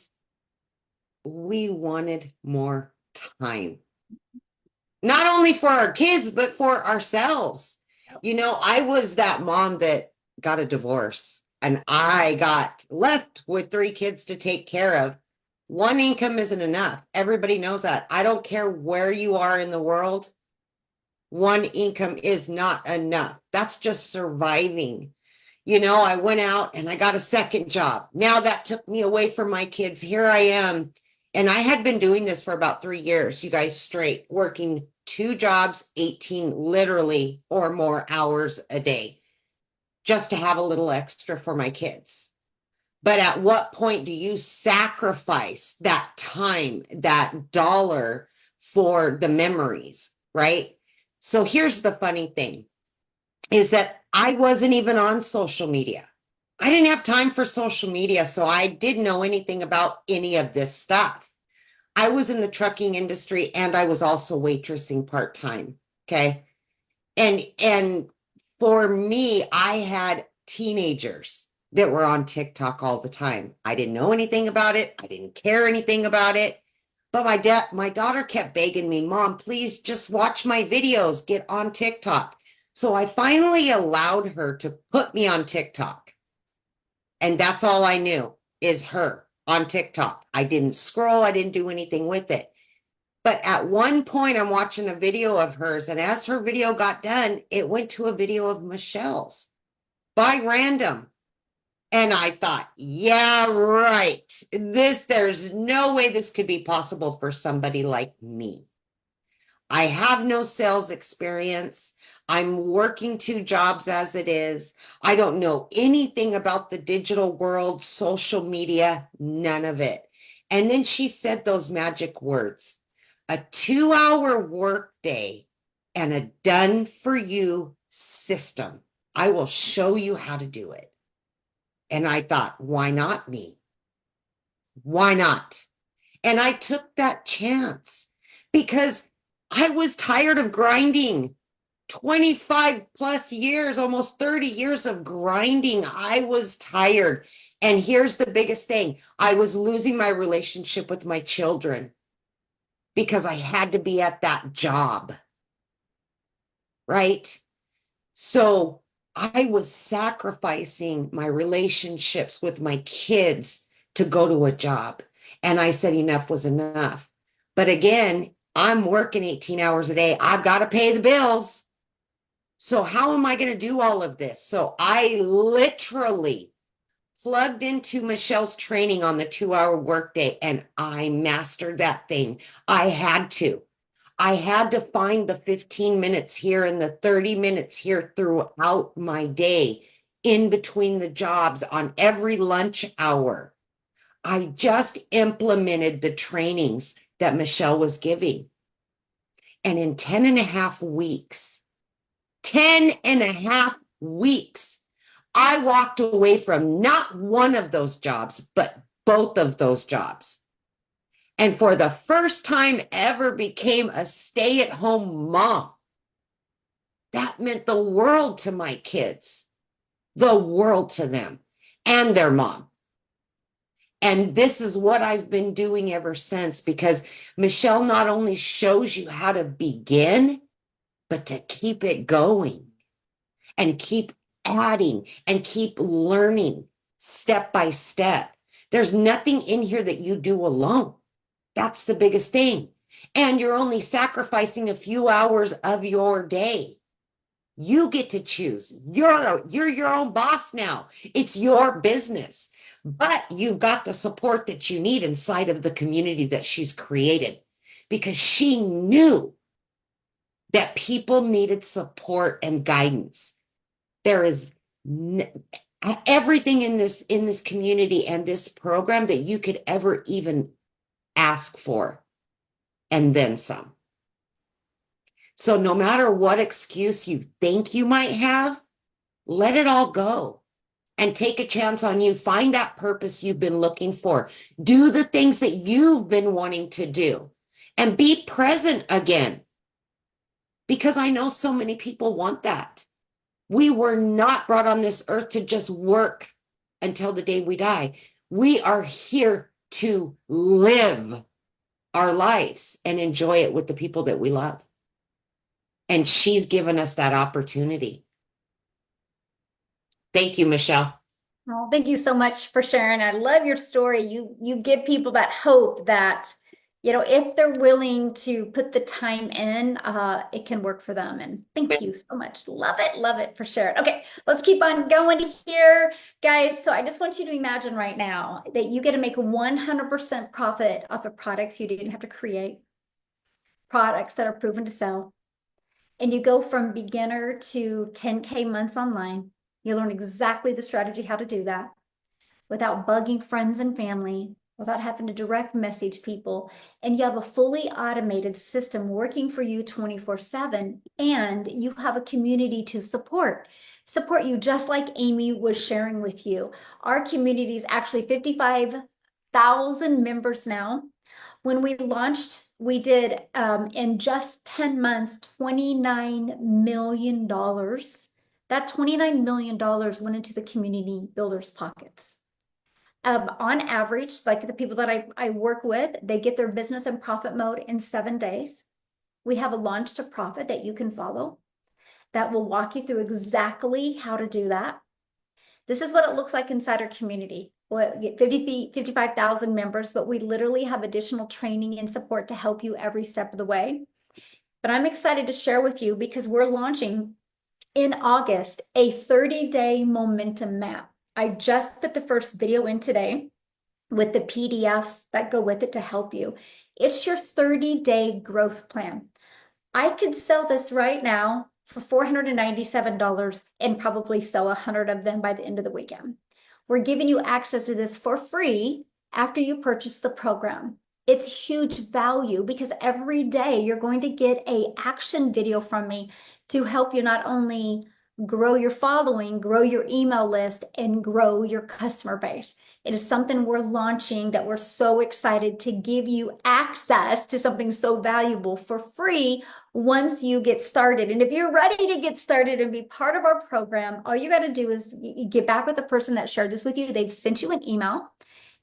we wanted more time, not only for our kids, but for ourselves. I was that mom that got a divorce and I got left with 3 kids to take care of. One income isn't enough. Everybody knows that. I don't care where you are in the world. One income is not enough. That's just surviving. I went out and I got a second job. Now that took me away from my kids. Here I am. And I had been doing this for about 3 years, you guys, straight, working 2 jobs, 18 literally or more hours a day, just to have a little extra for my kids. But at what point do you sacrifice that time, that dollar for the memories, right? So here's the funny thing is that I wasn't even on social media. I didn't have time for social media, so I didn't know anything about any of this stuff. I was in the trucking industry and I was also waitressing part-time. Okay. And for me, I had teenagers that were on TikTok all the time. I didn't know anything about it. I didn't care anything about it. But my daughter kept begging me, Mom, please just watch my videos, get on TikTok. So I finally allowed her to put me on TikTok. And that's all I knew is her on TikTok. I didn't scroll. I didn't do anything with it. But at one point, I'm watching a video of hers. And as her video got done, it went to a video of Michelle's by random. And I thought, yeah, right. There's no way this could be possible for somebody like me. I have no sales experience. I'm working 2 jobs as it is. I don't know anything about the digital world, social media, none of it. And then she said those magic words, a 2-hour workday and a done for you system. I will show you how to do it. And I thought, why not me? Why not? And I took that chance because I was tired of grinding. 25 plus years, almost 30 years of grinding. I was tired. And here's the biggest thing. I was losing my relationship with my children because I had to be at that job. Right? So I was sacrificing my relationships with my kids to go to a job. And I said enough was enough. But again, I'm working 18 hours a day. I've got to pay the bills. So how am I going to do all of this? So I literally plugged into Michelle's training on the 2-hour workday, and I mastered that thing. I had to. I had to find the 15 minutes here and the 30 minutes here throughout my day, in between the jobs, on every lunch hour. I just implemented the trainings that Michelle was giving. And in 10 and a half weeks, 10 and a half weeks, I walked away from not one of those jobs, but both of those jobs. And for the first time ever became a stay-at-home mom. That meant the world to my kids, the world to them and their mom. And this is what I've been doing ever since, because Michelle not only shows you how to begin, but to keep it going and keep adding and keep learning step by step. There's nothing in here that you do alone. That's the biggest thing. And you're only sacrificing a few hours of your day. You get to choose. You're your own boss now. It's your business. But you've got the support that you need inside of the community that she's created, because she knew that people needed support and guidance. There is everything in this community and this program that you could ever even ask for, and then some. So no matter what excuse you think you might have, let it all go and take a chance on you. Find that purpose you've been looking for. Do the things that you've been wanting to do, and be present again. Because I know so many people want that. We were not brought on this earth to just work until the day we die. We are here to live our lives and enjoy it with the people that we love. And she's given us that opportunity. Thank you, Michelle. Oh, thank you so much for sharing. I love your story. You give people that hope that, if they're willing to put the time in, it can work for them. And thank you so much. Love it for sharing. Okay, let's keep on going here, guys. So I just want you to imagine right now that you get to make 100% profit off of products you didn't have to create, products that are proven to sell. And you go from beginner to 10K months online. You learn exactly the strategy, how to do that without bugging friends and family, without having to direct message people. And you have a fully automated system working for you 24/7. And you have a community to support you, just like Amy was sharing with you. Our community is actually 55,000 members now. When we launched, we did in just 10 months, $29 million. That $29 million went into the community builders' pockets. On average, like the people that I work with, they get their business in profit mode in 7 days. We have a launch to profit that you can follow that will walk you through exactly how to do that. This is what it looks like inside our community. We'll get 55,000 members, but we literally have additional training and support to help you every step of the way. But I'm excited to share with you, because we're launching in August a 30-day momentum map. I just put the first video in today with the PDFs that go with it to help you. It's your 30-day growth plan. I could sell this right now for $497 and probably sell 100 of them by the end of the weekend. We're giving you access to this for free after you purchase the program. It's huge value, because every day you're going to get an action video from me to help you not only grow your following, grow your email list, and grow your customer base. It is something we're launching that we're so excited to give you access to, something so valuable for free once you get started. And if you're ready to get started and be part of our program, all you got to do is get back with the person that shared this with you. They've sent you an email.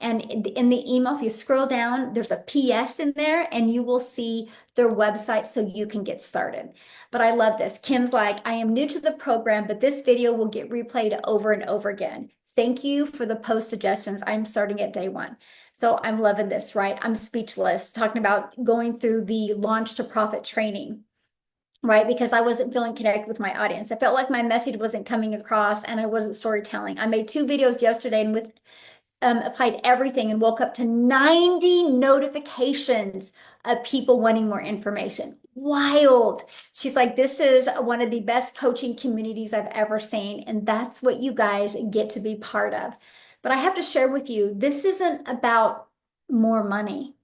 And in the email, if you scroll down, there's a PS in there, and you will see their website so you can get started. But I love this. Kim's like, I am new to the program, but this video will get replayed over and over again. Thank you for the post suggestions. I'm starting at day 1. So I'm loving this, right? I'm speechless talking about going through the launch to profit training. right? Because I wasn't feeling connected with my audience. I felt like my message wasn't coming across and I wasn't storytelling. I made 2 videos yesterday and with applied everything and woke up to 90 notifications of people wanting more information. Wild. She's like, this is one of the best coaching communities I've ever seen. And that's what you guys get to be part of. But I have to share with you, this isn't about more money.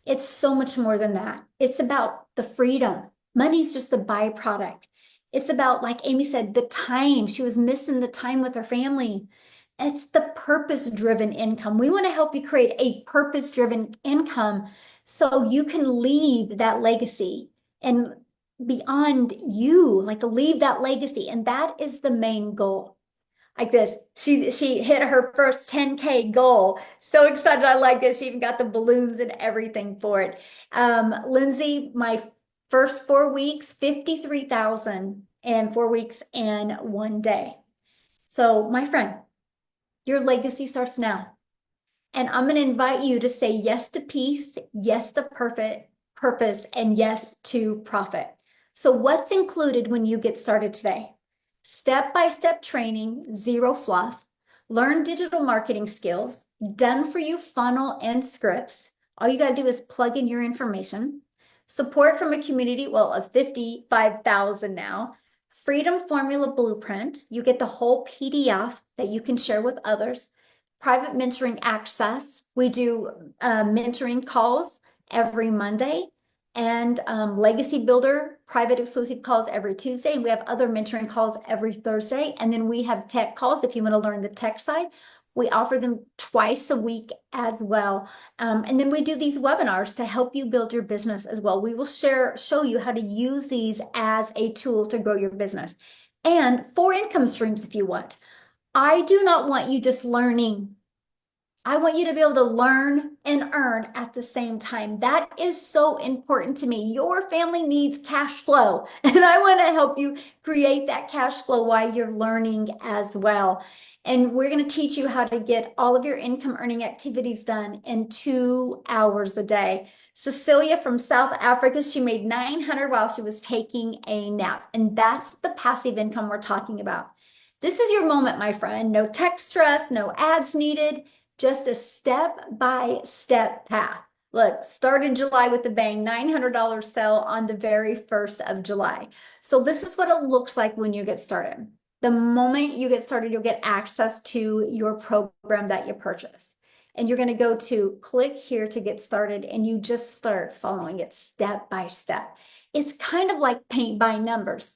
It's so much more than that. It's about the freedom. Money's just the byproduct. It's about, like Amy said, the time. She was missing the time with her family. It's the purpose-driven income. We want to help you create a purpose-driven income so you can leave that legacy and beyond you, like leave that legacy. And that is the main goal. Like this, she hit her first 10K goal. So excited. I like this. She even got the balloons and everything for it. Lindsay, my first 4 weeks, 53,000 in 4 weeks and 1 day. So my friend, your legacy starts now. And I'm going to invite you to say yes to peace, yes to perfect purpose, and yes to profit. So what's included when you get started today? Step-by-step training, zero fluff, learn digital marketing skills, done for you funnel and scripts. All you got to do is plug in your information. Support from a community, well, of 55,000 now. Freedom Formula Blueprint. You get the whole PDF that you can share with others. Private mentoring access. We do mentoring calls every Monday and Legacy Builder private exclusive calls every Tuesday. And we have other mentoring calls every Thursday. And then we have tech calls if you want to learn the tech side. We offer them twice a week as well. And then we do these webinars to help you build your business as well. We will show you how to use these as a tool to grow your business. And 4 income streams if you want. I do not want you just learning. I want you to be able to learn and earn at the same time. That is so important to me. Your family needs cash flow, and I want to help you create that cash flow while you're learning as well. And we're going to teach you how to get all of your income earning activities done in 2 hours a day. Cecilia from South Africa, she made 900 while she was taking a nap. And that's the passive income we're talking about. This is your moment, my friend. No tech stress, no ads needed. Just a step-by-step path. Look, start in July with a bang, $900 sale on the very 1st of July. So this is what it looks like when you get started. The moment you get started, you'll get access to your program that you purchase. And you're going to go to click here to get started, and you just start following it step by step. It's kind of like paint by numbers.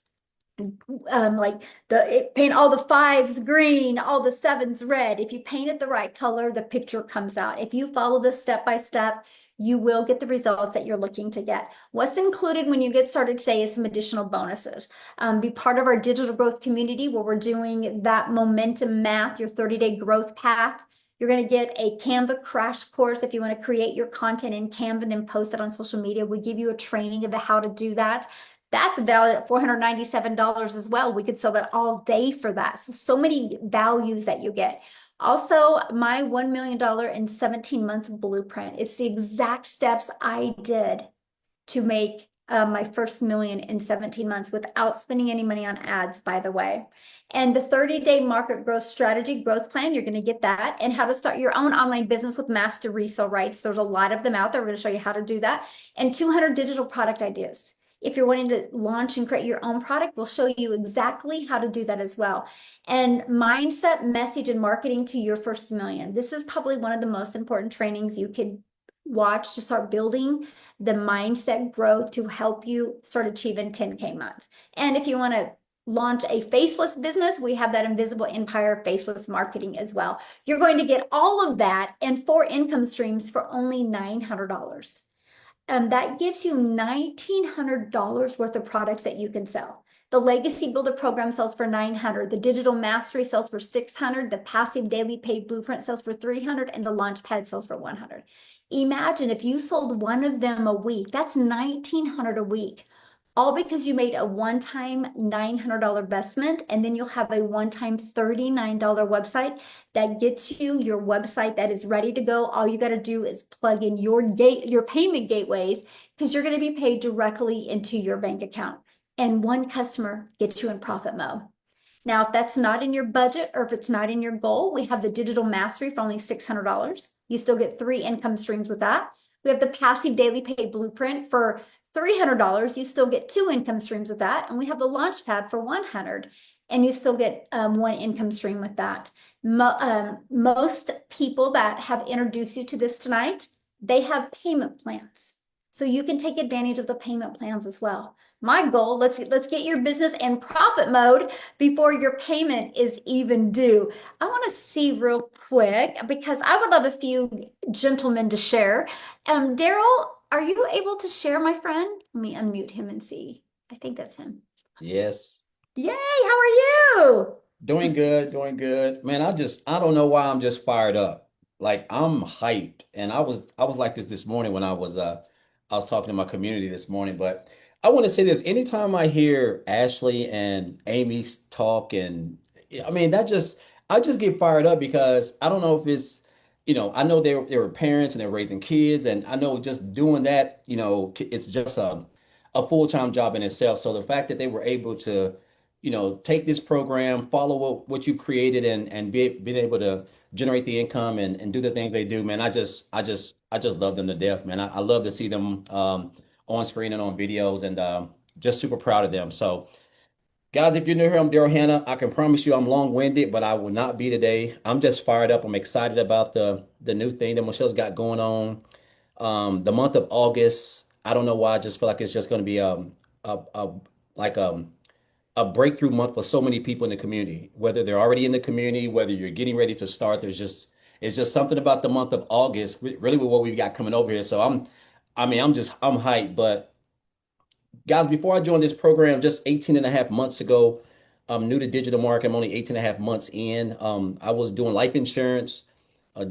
Like paint all the 5s green, all the 7s red. If you paint it the right color, the picture comes out. If you follow this step by step, you will get the results that you're looking to get. What's included when you get started today is some additional bonuses. Be part of our digital growth community where we're doing that momentum math, your 30-day growth path. You're going to get a Canva crash course if you want to create your content in Canva and then post it on social media. We give you a training of how to do that. That's valued at $497 as well. We could sell that all day for that. So many values that you get. Also, my $1 million in 17 months blueprint. It's the exact steps I did to make my first million in 17 months without spending any money on ads, by the way. And the 30-day market growth strategy growth plan, you're going to get that. And how to start your own online business with master resale rights. There's a lot of them out there. We're going to show you how to do that. And 200 digital product ideas. If you're wanting to launch and create your own product, we'll show you exactly how to do that as well. And mindset, message, and marketing to your first million. This is probably one of the most important trainings you could watch to start building the mindset growth to help you start achieving 10K months. And if you want to launch a faceless business, we have that Invisible Empire faceless marketing as well. You're going to get all of that and 4 income streams for only $900. That gives you $1,900 worth of products that you can sell. The Legacy Builder program sells for $900. The Digital Mastery sells for $600. The Passive Daily Paid Blueprint sells for $300. And the Launchpad sells for $100. Imagine if you sold one of them a week. That's $1,900 a week. All because you made a one-time $900 investment, and then you'll have a one-time $39 website that gets you your website that is ready to go. All you got to do is plug in your payment gateways because you're going to be paid directly into your bank account. and one customer gets you in profit mode. Now, if that's not in your budget or if it's not in your goal, we have the digital mastery for only $600. You still get 3 income streams with that. We have the passive daily pay blueprint for $300. You still get 2 income streams with that. And we have the launch pad for 100, and you still get 1 income stream with that. Most people that have introduced you to this tonight, they have payment plans. So you can take advantage of the payment plans as well. My goal, let's get your business in profit mode before your payment is even due. I want to see real quick because I would love a few gentlemen to share. Daryl, are you able to share, my friend? Let me unmute him and see. I think that's him. Yes. Yay, how are you? Doing good, doing good. Man, I don't know why I'm just fired up. Like I'm hyped. And I was like this morning when I was talking to my community this morning, but I want to say this, anytime I hear Ashley and Amy talk and I mean I just get fired up because I don't know if it's I know they were parents and they're raising kids and I know just doing that, it's just a full-time job in itself. So the fact that they were able to take this program, follow what you created and being able to generate the income and do the things they do, man. I just love them to death, man. I love to see them on screen and on videos and just super proud of them. So guys, if you're new here, I'm Daryl Hannah. I can promise you I'm long-winded, but I will not be today. I'm just fired up. I'm excited about the new thing that Michelle's got going on. The month of August, I don't know why, I just feel like it's just going to be a like a breakthrough month for so many people in the community, whether they're already in the community, whether you're getting ready to start. It's just something about the month of August, really with what we've got coming over here. So I'm hyped. But guys, before I joined this program just 18 and a half months ago, I'm new to digital marketing. I'm only 18 and a half months in. I was doing life insurance. I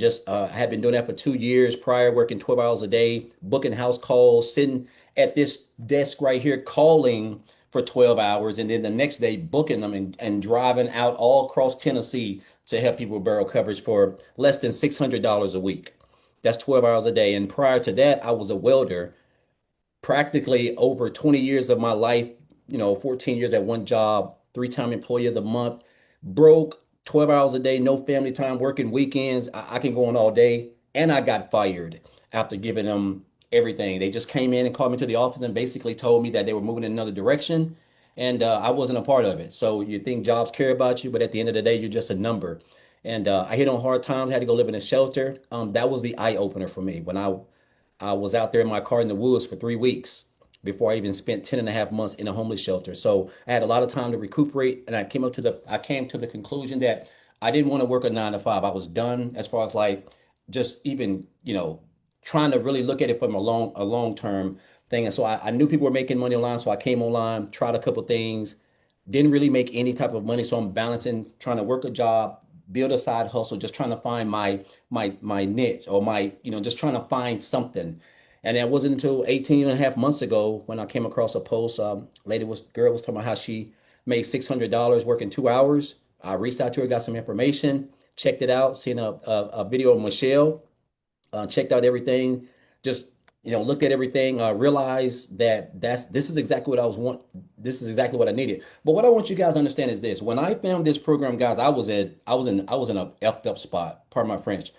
had been doing that for 2 years prior, working 12 hours a day, booking house calls, sitting at this desk right here, calling for 12 hours, and then the next day booking them and driving out all across Tennessee to help people with borough coverage for less than $600 a week. That's 12 hours a day. And prior to that, I was a welder practically over 20 years of my life, 14 years at one job, three-time employee of the month, broke 12 hours a day, no family time, working weekends. I can go on all day. And I got fired after giving them everything. They just came in and called me to the office and basically told me that they were moving in another direction. And I wasn't a part of it. So you think jobs care about you, but at the end of the day, you're just a number. And I hit on hard times, had to go live in a shelter. That was the eye opener for me when I was out there in my car in the woods for 3 weeks before I even spent 10 and a half months in a homeless shelter. So I had a lot of time to recuperate and I came to the conclusion that I didn't want to work a 9 to 5. I was done as far as like just even, trying to really look at it from a long term thing. And so I knew people were making money online. So I came online, tried a couple things, didn't really make any type of money. So I'm balancing trying to work a job, build a side hustle, just trying to find my niche or just trying to find something. And it wasn't until 18 and a half months ago when I came across a post. Girl was talking about how she made $600 working 2 hours. I reached out to her, got some information, checked it out, seen a video of Michelle, checked out everything, just looked at everything, realized that this is exactly what I was want. This is exactly what I needed. But what I want you guys to understand is this: when I found this program, guys, I was in a effed up spot. Pardon my French.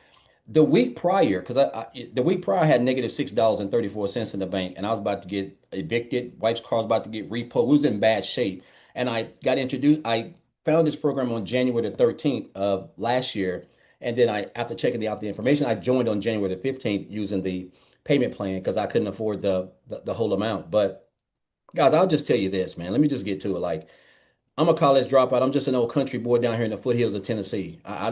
The week prior, because the week prior I had -$6.34 in the bank, and I was about to get evicted. Wife's car was about to get repo. We was in bad shape, and I got introduced. I found this program on January the 13th of last year, and then after checking out the information, I joined on January the 15th using the payment plan because I couldn't afford the whole amount. But guys, I'll just tell you this, man. Let me just get to it. Like, I'm a college dropout. I'm just an old country boy down here in the foothills of Tennessee. I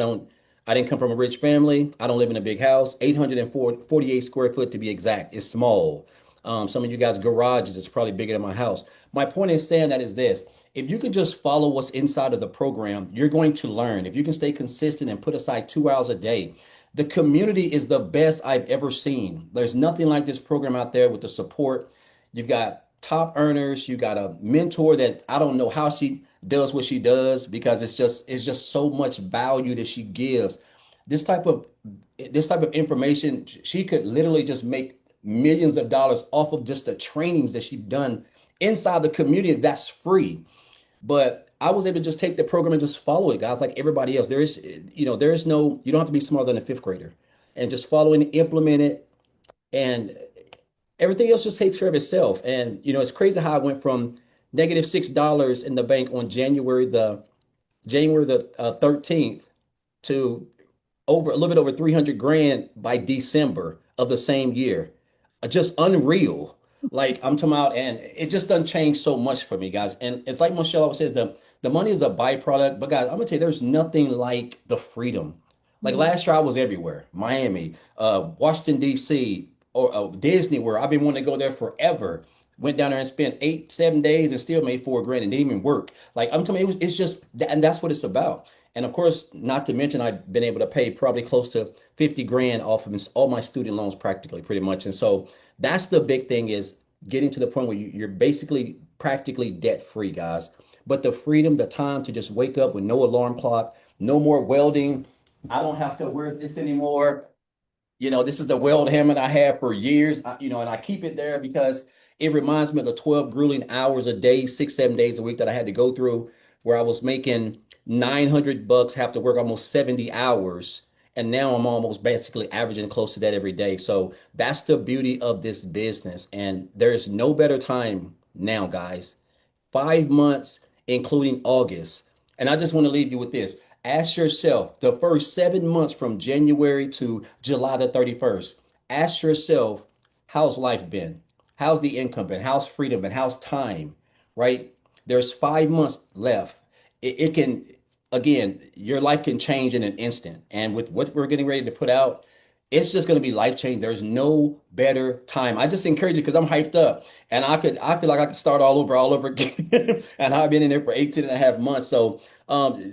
didn't come from a rich family. I don't live in a big house. 848 square foot to be exact. It's small. Some of you guys' garages is probably bigger than my house. My point in saying that is this: if you can just follow what's inside of the program, you're going to learn. If you can stay consistent and put aside 2 hours a day, the community is the best I've ever seen. There's nothing like this program out there with the support. You've got top earners. You got a mentor that I don't know how she does what she does because it's just so much value that she gives. This type of this type of information, she could literally just make millions of dollars off of just the trainings that she's done inside the community that's free. But I was able to just take the program and just follow it, guys, like everybody else. There is, there is no, you don't have to be smarter than a fifth grader, and just follow and implement it, and everything else just takes care of itself. And it's crazy how I went from -$6 in the bank on January the 13th to over a little bit over 300 grand by December of the same year. Just unreal. Like I'm talking about, and it just doesn't change so much for me, guys. And it's like Michelle always says, the money is a byproduct, but guys, I'm gonna tell you, there's nothing like the freedom. Like last year, I was everywhere: Miami, Washington D.C., or Disney, where I've been wanting to go there forever. Went down there and spent 8, 7 days and still made 4 grand and didn't even work. Like I'm telling you, it's just, and that's what it's about. And of course, not to mention, I've been able to pay probably close to 50 grand off of all my student loans practically, pretty much. And so that's the big thing, is getting to the point where you're basically practically debt free, guys. But the freedom, the time to just wake up with no alarm clock, no more welding. I don't have to wear this anymore. This is the weld helmet I had for years, and I keep it there because it reminds me of the 12 grueling hours a day, 6, 7 days a week that I had to go through, where I was making $900, have to work almost 70 hours. And now I'm almost basically averaging close to that every day. So that's the beauty of this business. And there's no better time now, guys. 5 months, including August. And I just want to leave you with this. Ask yourself, the first 7 months from January to July the 31st, ask yourself, how's life been? How's the income been? How's freedom been? How's time? Right? There's 5 months left. It can, again, your life can change in an instant. And with what we're getting ready to put out, it's just going to be life changing. There's no better time. I just encourage you because I'm hyped up, and I feel like I could start all over again. And I've been in there for 18 and a half months. So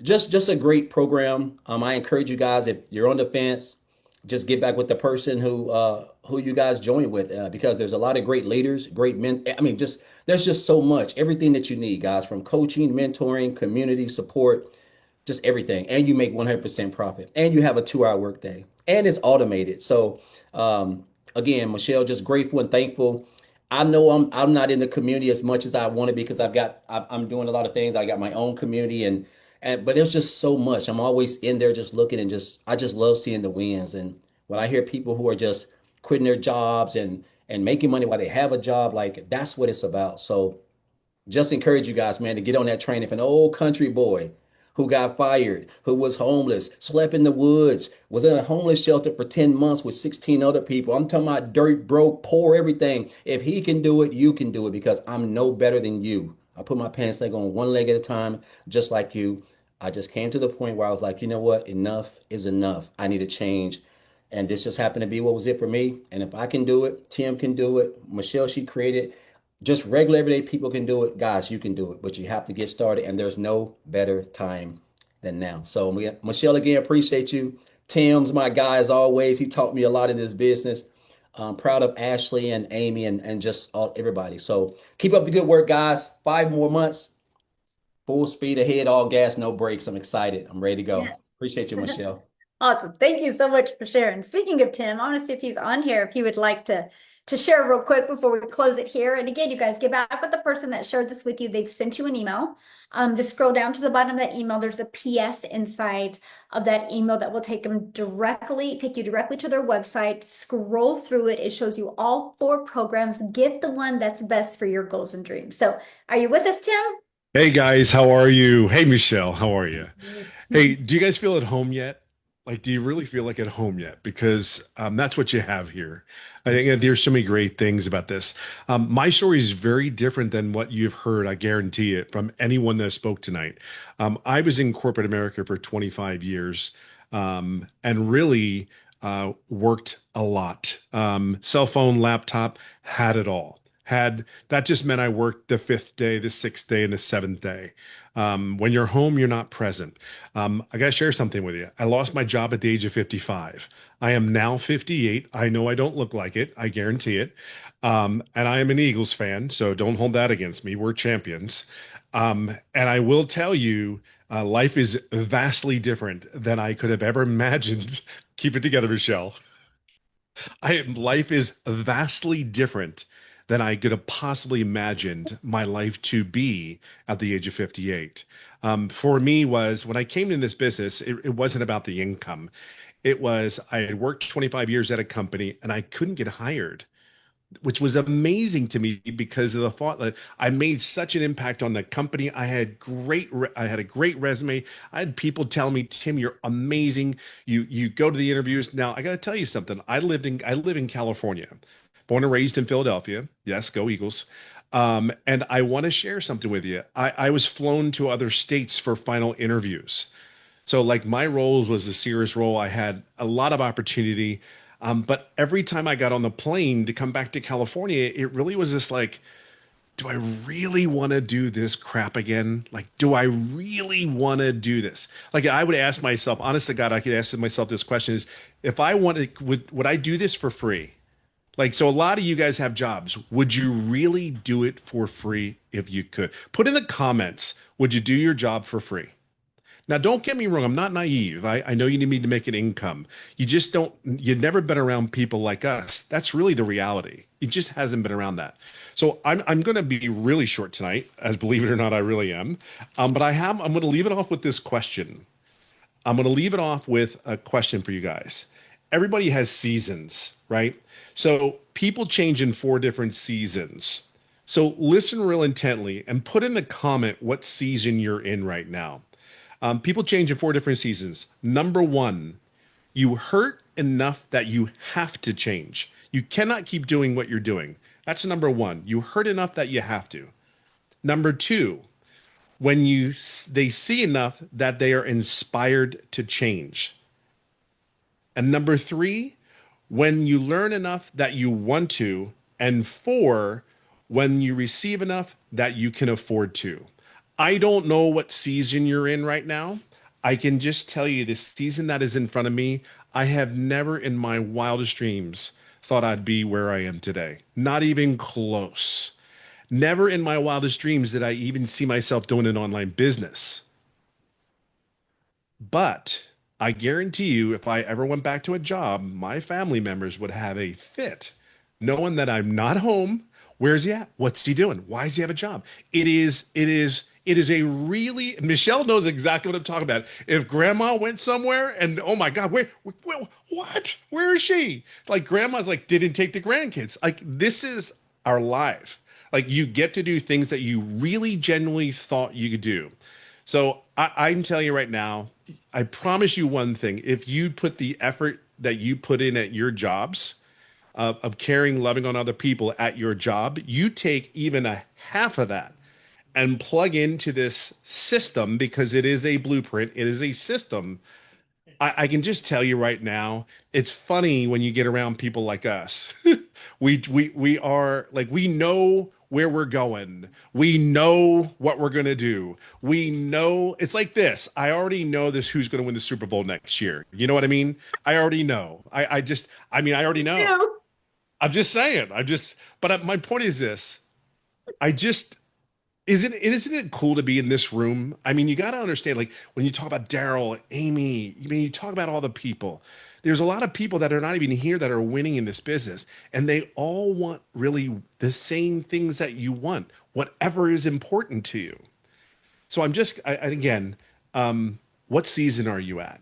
just a great program. I encourage you guys, if you're on the fence, just get back with the person who you guys join with, because there's a lot of great leaders, great men. I mean, just there's just so much, everything that you need, guys, from coaching, mentoring, community support, just everything. And you make 100% profit, and you have a 2-hour workday, and it's automated. So, again, Michelle, just grateful and thankful. I know I'm not in the community as much as I want to be, because I'm doing a lot of things. I got my own community, but there's just so much. I'm always in there just looking, and I just love seeing the wins. And when I hear people who are just quitting their jobs and making money while they have a job, like that's what it's about. So just encourage you guys, man, to get on that train. If an old country boy who got fired, who was homeless, slept in the woods, was in a homeless shelter for 10 months with 16 other people. I'm talking about dirt, broke, poor, everything. If he can do it, you can do it, because I'm no better than you. I put my pants leg on one leg at a time, just like you. I just came to the point where I was like, you know what? Enough is enough. I need to change. And this just happened to be what was it for me. And if I can do it, Tim can do it. Michelle, she created, just regular everyday people can do it. Guys, you can do it, but you have to get started, and there's no better time than now. So, Michelle, again, appreciate you. Tim's my guy as always. He taught me a lot in this business. I'm proud of Ashley and Amy and just everybody. So keep up the good work, guys. 5 more months, full speed ahead, all gas, no brakes. I'm excited. I'm ready to go. Yes. Appreciate you, Michelle. Awesome. Thank you so much for sharing. Speaking of Tim, I want to see if he's on here, if he would like to share real quick before we close it here. And again, you guys, get back with the person that shared this with you. They've sent you an email. Just scroll down to the bottom of that email. There's a PS inside of that email that will take you directly to their website. Scroll through it. It shows you all 4 programs. Get the one that's best for your goals and dreams. So are you with us, Tim? Hey guys, how are you? Hey Michelle, how are you? Hey, do you guys feel at home yet? Like, do you really feel like at home yet? Because that's what you have here. I think there's so many great things about this. My story is very different than what you've heard, I guarantee it, from anyone that spoke tonight. I was in corporate America for 25 years and really worked a lot. Cell phone, laptop, had it all. That just meant I worked the 5th day, the 6th day, and the 7th day. When you're home, you're not present. I got to share something with you. I lost my job at the age of 55. I am now 58. I know I don't look like it. I guarantee it. And I am an Eagles fan, so don't hold that against me. We're champions. And I will tell you, life is vastly different than I could have ever imagined. Keep it together, Michelle. Life is vastly different than I could have possibly imagined my life to be at the age of 58. For me was when I came in this business, it wasn't about the income. It was I had worked 25 years at a company and I couldn't get hired, which was amazing to me because of the thought that I made such an impact on the company. I had a great resume. I had people tell me, "Tim, you're amazing. You go to the interviews." Now, I got to tell you something. I live in California, born and raised in Philadelphia. Yes, go Eagles. And I want to share something with you. I was flown to other states for final interviews. So like my role was a serious role. I had a lot of opportunity. But every time I got on the plane to come back to California, it really was just like, do I really want to do this crap again? Like, do I really want to do this? Like, I would ask myself, honest to God, I could ask myself this question is, if I wanted, would I do this for free? Like, so a lot of you guys have jobs. Would you really do it for free if you could? Put in the comments, would you do your job for free? Now, don't get me wrong. I'm not naive. I know you need me to make an income. You just don't, you've never been around people like us. That's really the reality. It just hasn't been around that. So I'm going to be really short tonight, as believe it or not, I really am. But I'm going to leave it off with this question. I'm going to leave it off with a question for you guys. Everybody has seasons, right? So people change in 4 different seasons. So listen real intently and put in the comment what season you're in right now. People change in 4 different seasons. Number 1, you hurt enough that you have to change. You cannot keep doing what you're doing. That's number 1. You hurt enough that you have to. Number 2, when they see enough that they are inspired to change. And number 3, when you learn enough that you want to. And 4, when you receive enough that you can afford to. I don't know what season you're in right now. I can just tell you the season that is in front of me, I have never in my wildest dreams thought I'd be where I am today. Not even close. Never in my wildest dreams did I even see myself doing an online business. But I guarantee you, if I ever went back to a job, my family members would have a fit, knowing that I'm not home. Where's he at? What's he doing? Why does he have a job? It is a really, Michelle knows exactly what I'm talking about. If grandma went somewhere and oh my God, what? Where is she? Like grandma's like, didn't take the grandkids. Like this is our life. Like you get to do things that you really genuinely thought you could do. So I'm telling you right now, I promise you one thing. If you put the effort that you put in at your jobs, of caring, loving on other people at your job, you take even a half of that and plug into this system because it is a blueprint, it is a system. I can just tell you right now, it's funny when you get around people like us. We are like we know where we're going. We know what we're going to do. We know it's like this. I already know this who's going to win the Super Bowl next year. You know what I mean? I already know. I already know. Two. I'm just saying. But my point is this. I just isn't it cool to be in this room? I mean, you got to understand, like when you talk about Daryl, Amy, you talk about all the people. There's a lot of people that are not even here that are winning in this business, and they all want really the same things that you want, whatever is important to you. So again, what season are you at?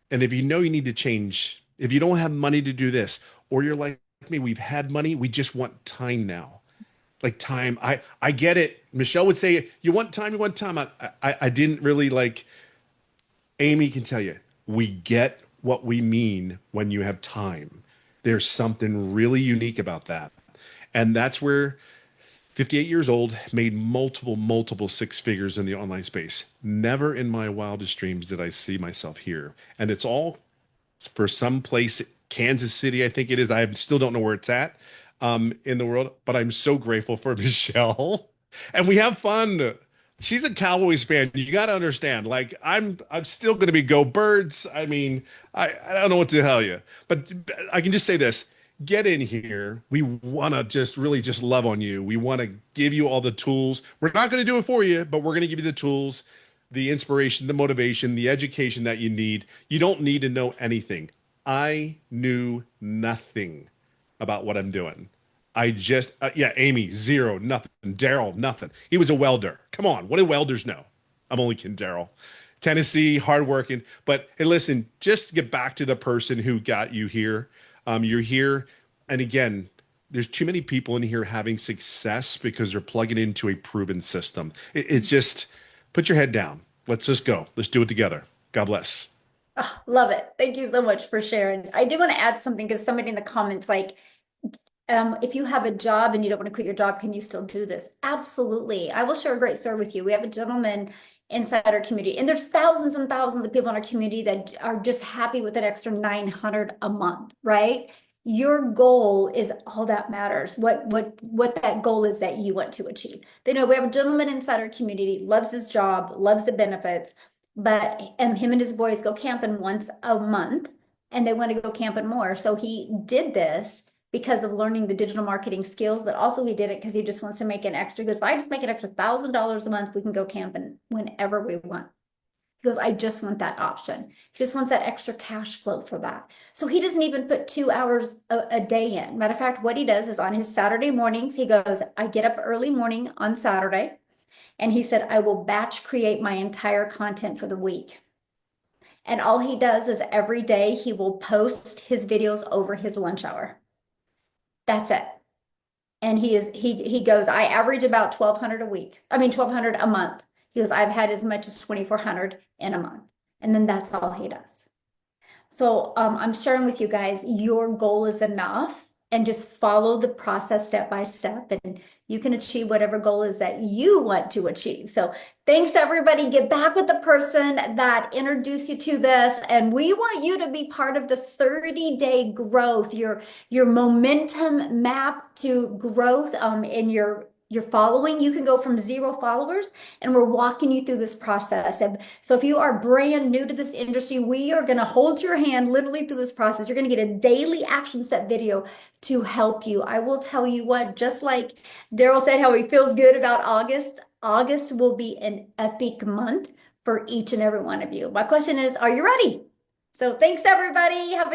And if you know you need to change, if you don't have money to do this, or you're like me, we've had money, we just want time now. Like time. I get it. Michelle would say, you want time, you want time. I didn't really like, Amy can tell you, we get what we mean when you have time. There's something really unique about that. And that's where 58 years old, made multiple 6 figures in the online space. Never in my wildest dreams did I see myself here. And it's all for some place, Kansas City, I think it is. I still don't know where it's at in the world, but I'm so grateful for Michelle. And we have fun. She's a Cowboys fan. You got to understand. Like I'm still going to be go Birds. I mean, I don't know what to tell you, but I can just say this. Get in here. We want to just really just love on you. We want to give you all the tools. We're not going to do it for you, but we're going to give you the tools, the inspiration, the motivation, the education that you need. You don't need to know anything. I knew nothing about what I'm doing. Yeah, Amy, zero, nothing. Daryl, nothing. He was a welder. Come on, what do welders know? I'm only kidding, Daryl. Tennessee, hardworking. But hey, listen, just to get back to the person who got you here. You're here, and again, there's too many people in here having success because they're plugging into a proven system. It's just put your head down. Let's just go. Let's do it together. God bless. Oh, love it. Thank you so much for sharing. I do want to add something because somebody in the comments like, if you have a job and you don't want to quit your job, can you still do this? Absolutely. I will share a great story with you. We have a gentleman inside our community, and there's thousands and thousands of people in our community that are just happy with an extra 900 a month, right? Your goal is all that matters. What that goal is that you want to achieve. They know we have a gentleman inside our community, loves his job, loves the benefits, but and him and his boys go camping once a month, and they want to go camping more. So he did this because of learning the digital marketing skills, but also he did it because he just wants to make an extra. He goes, if I just make an extra $1,000 a month, we can go camping whenever we want. He goes, I just want that option. He just wants that extra cash flow for that. So he doesn't even put 2 hours a day in. Matter of fact, what he does is on his Saturday mornings, he goes, I get up early morning on Saturday. And he said, I will batch create my entire content for the week. And all he does is every day he will post his videos over his lunch hour. That's it. And he goes, I average about 1,200 a week. I mean, 1,200 a month. He goes, I've had as much as 2,400 in a month. And then that's all he does. So I'm sharing with you guys, your goal is enough, and just follow the process step by step, and you can achieve whatever goal is that you want to achieve. So thanks, everybody. Get back with the person that introduced you to this, and we want you to be part of the 30-day growth, your momentum map to growth in your following. You can go from 0 followers, and we're walking you through this process. And so if you are brand new to this industry, we are going to hold your hand literally through this process. You're going to get a daily action set video to help you. I will tell you what, just like Daryl said how he feels good about August, August will be an epic month for each and every one of you. My question is, are you ready? So thanks, everybody. Have a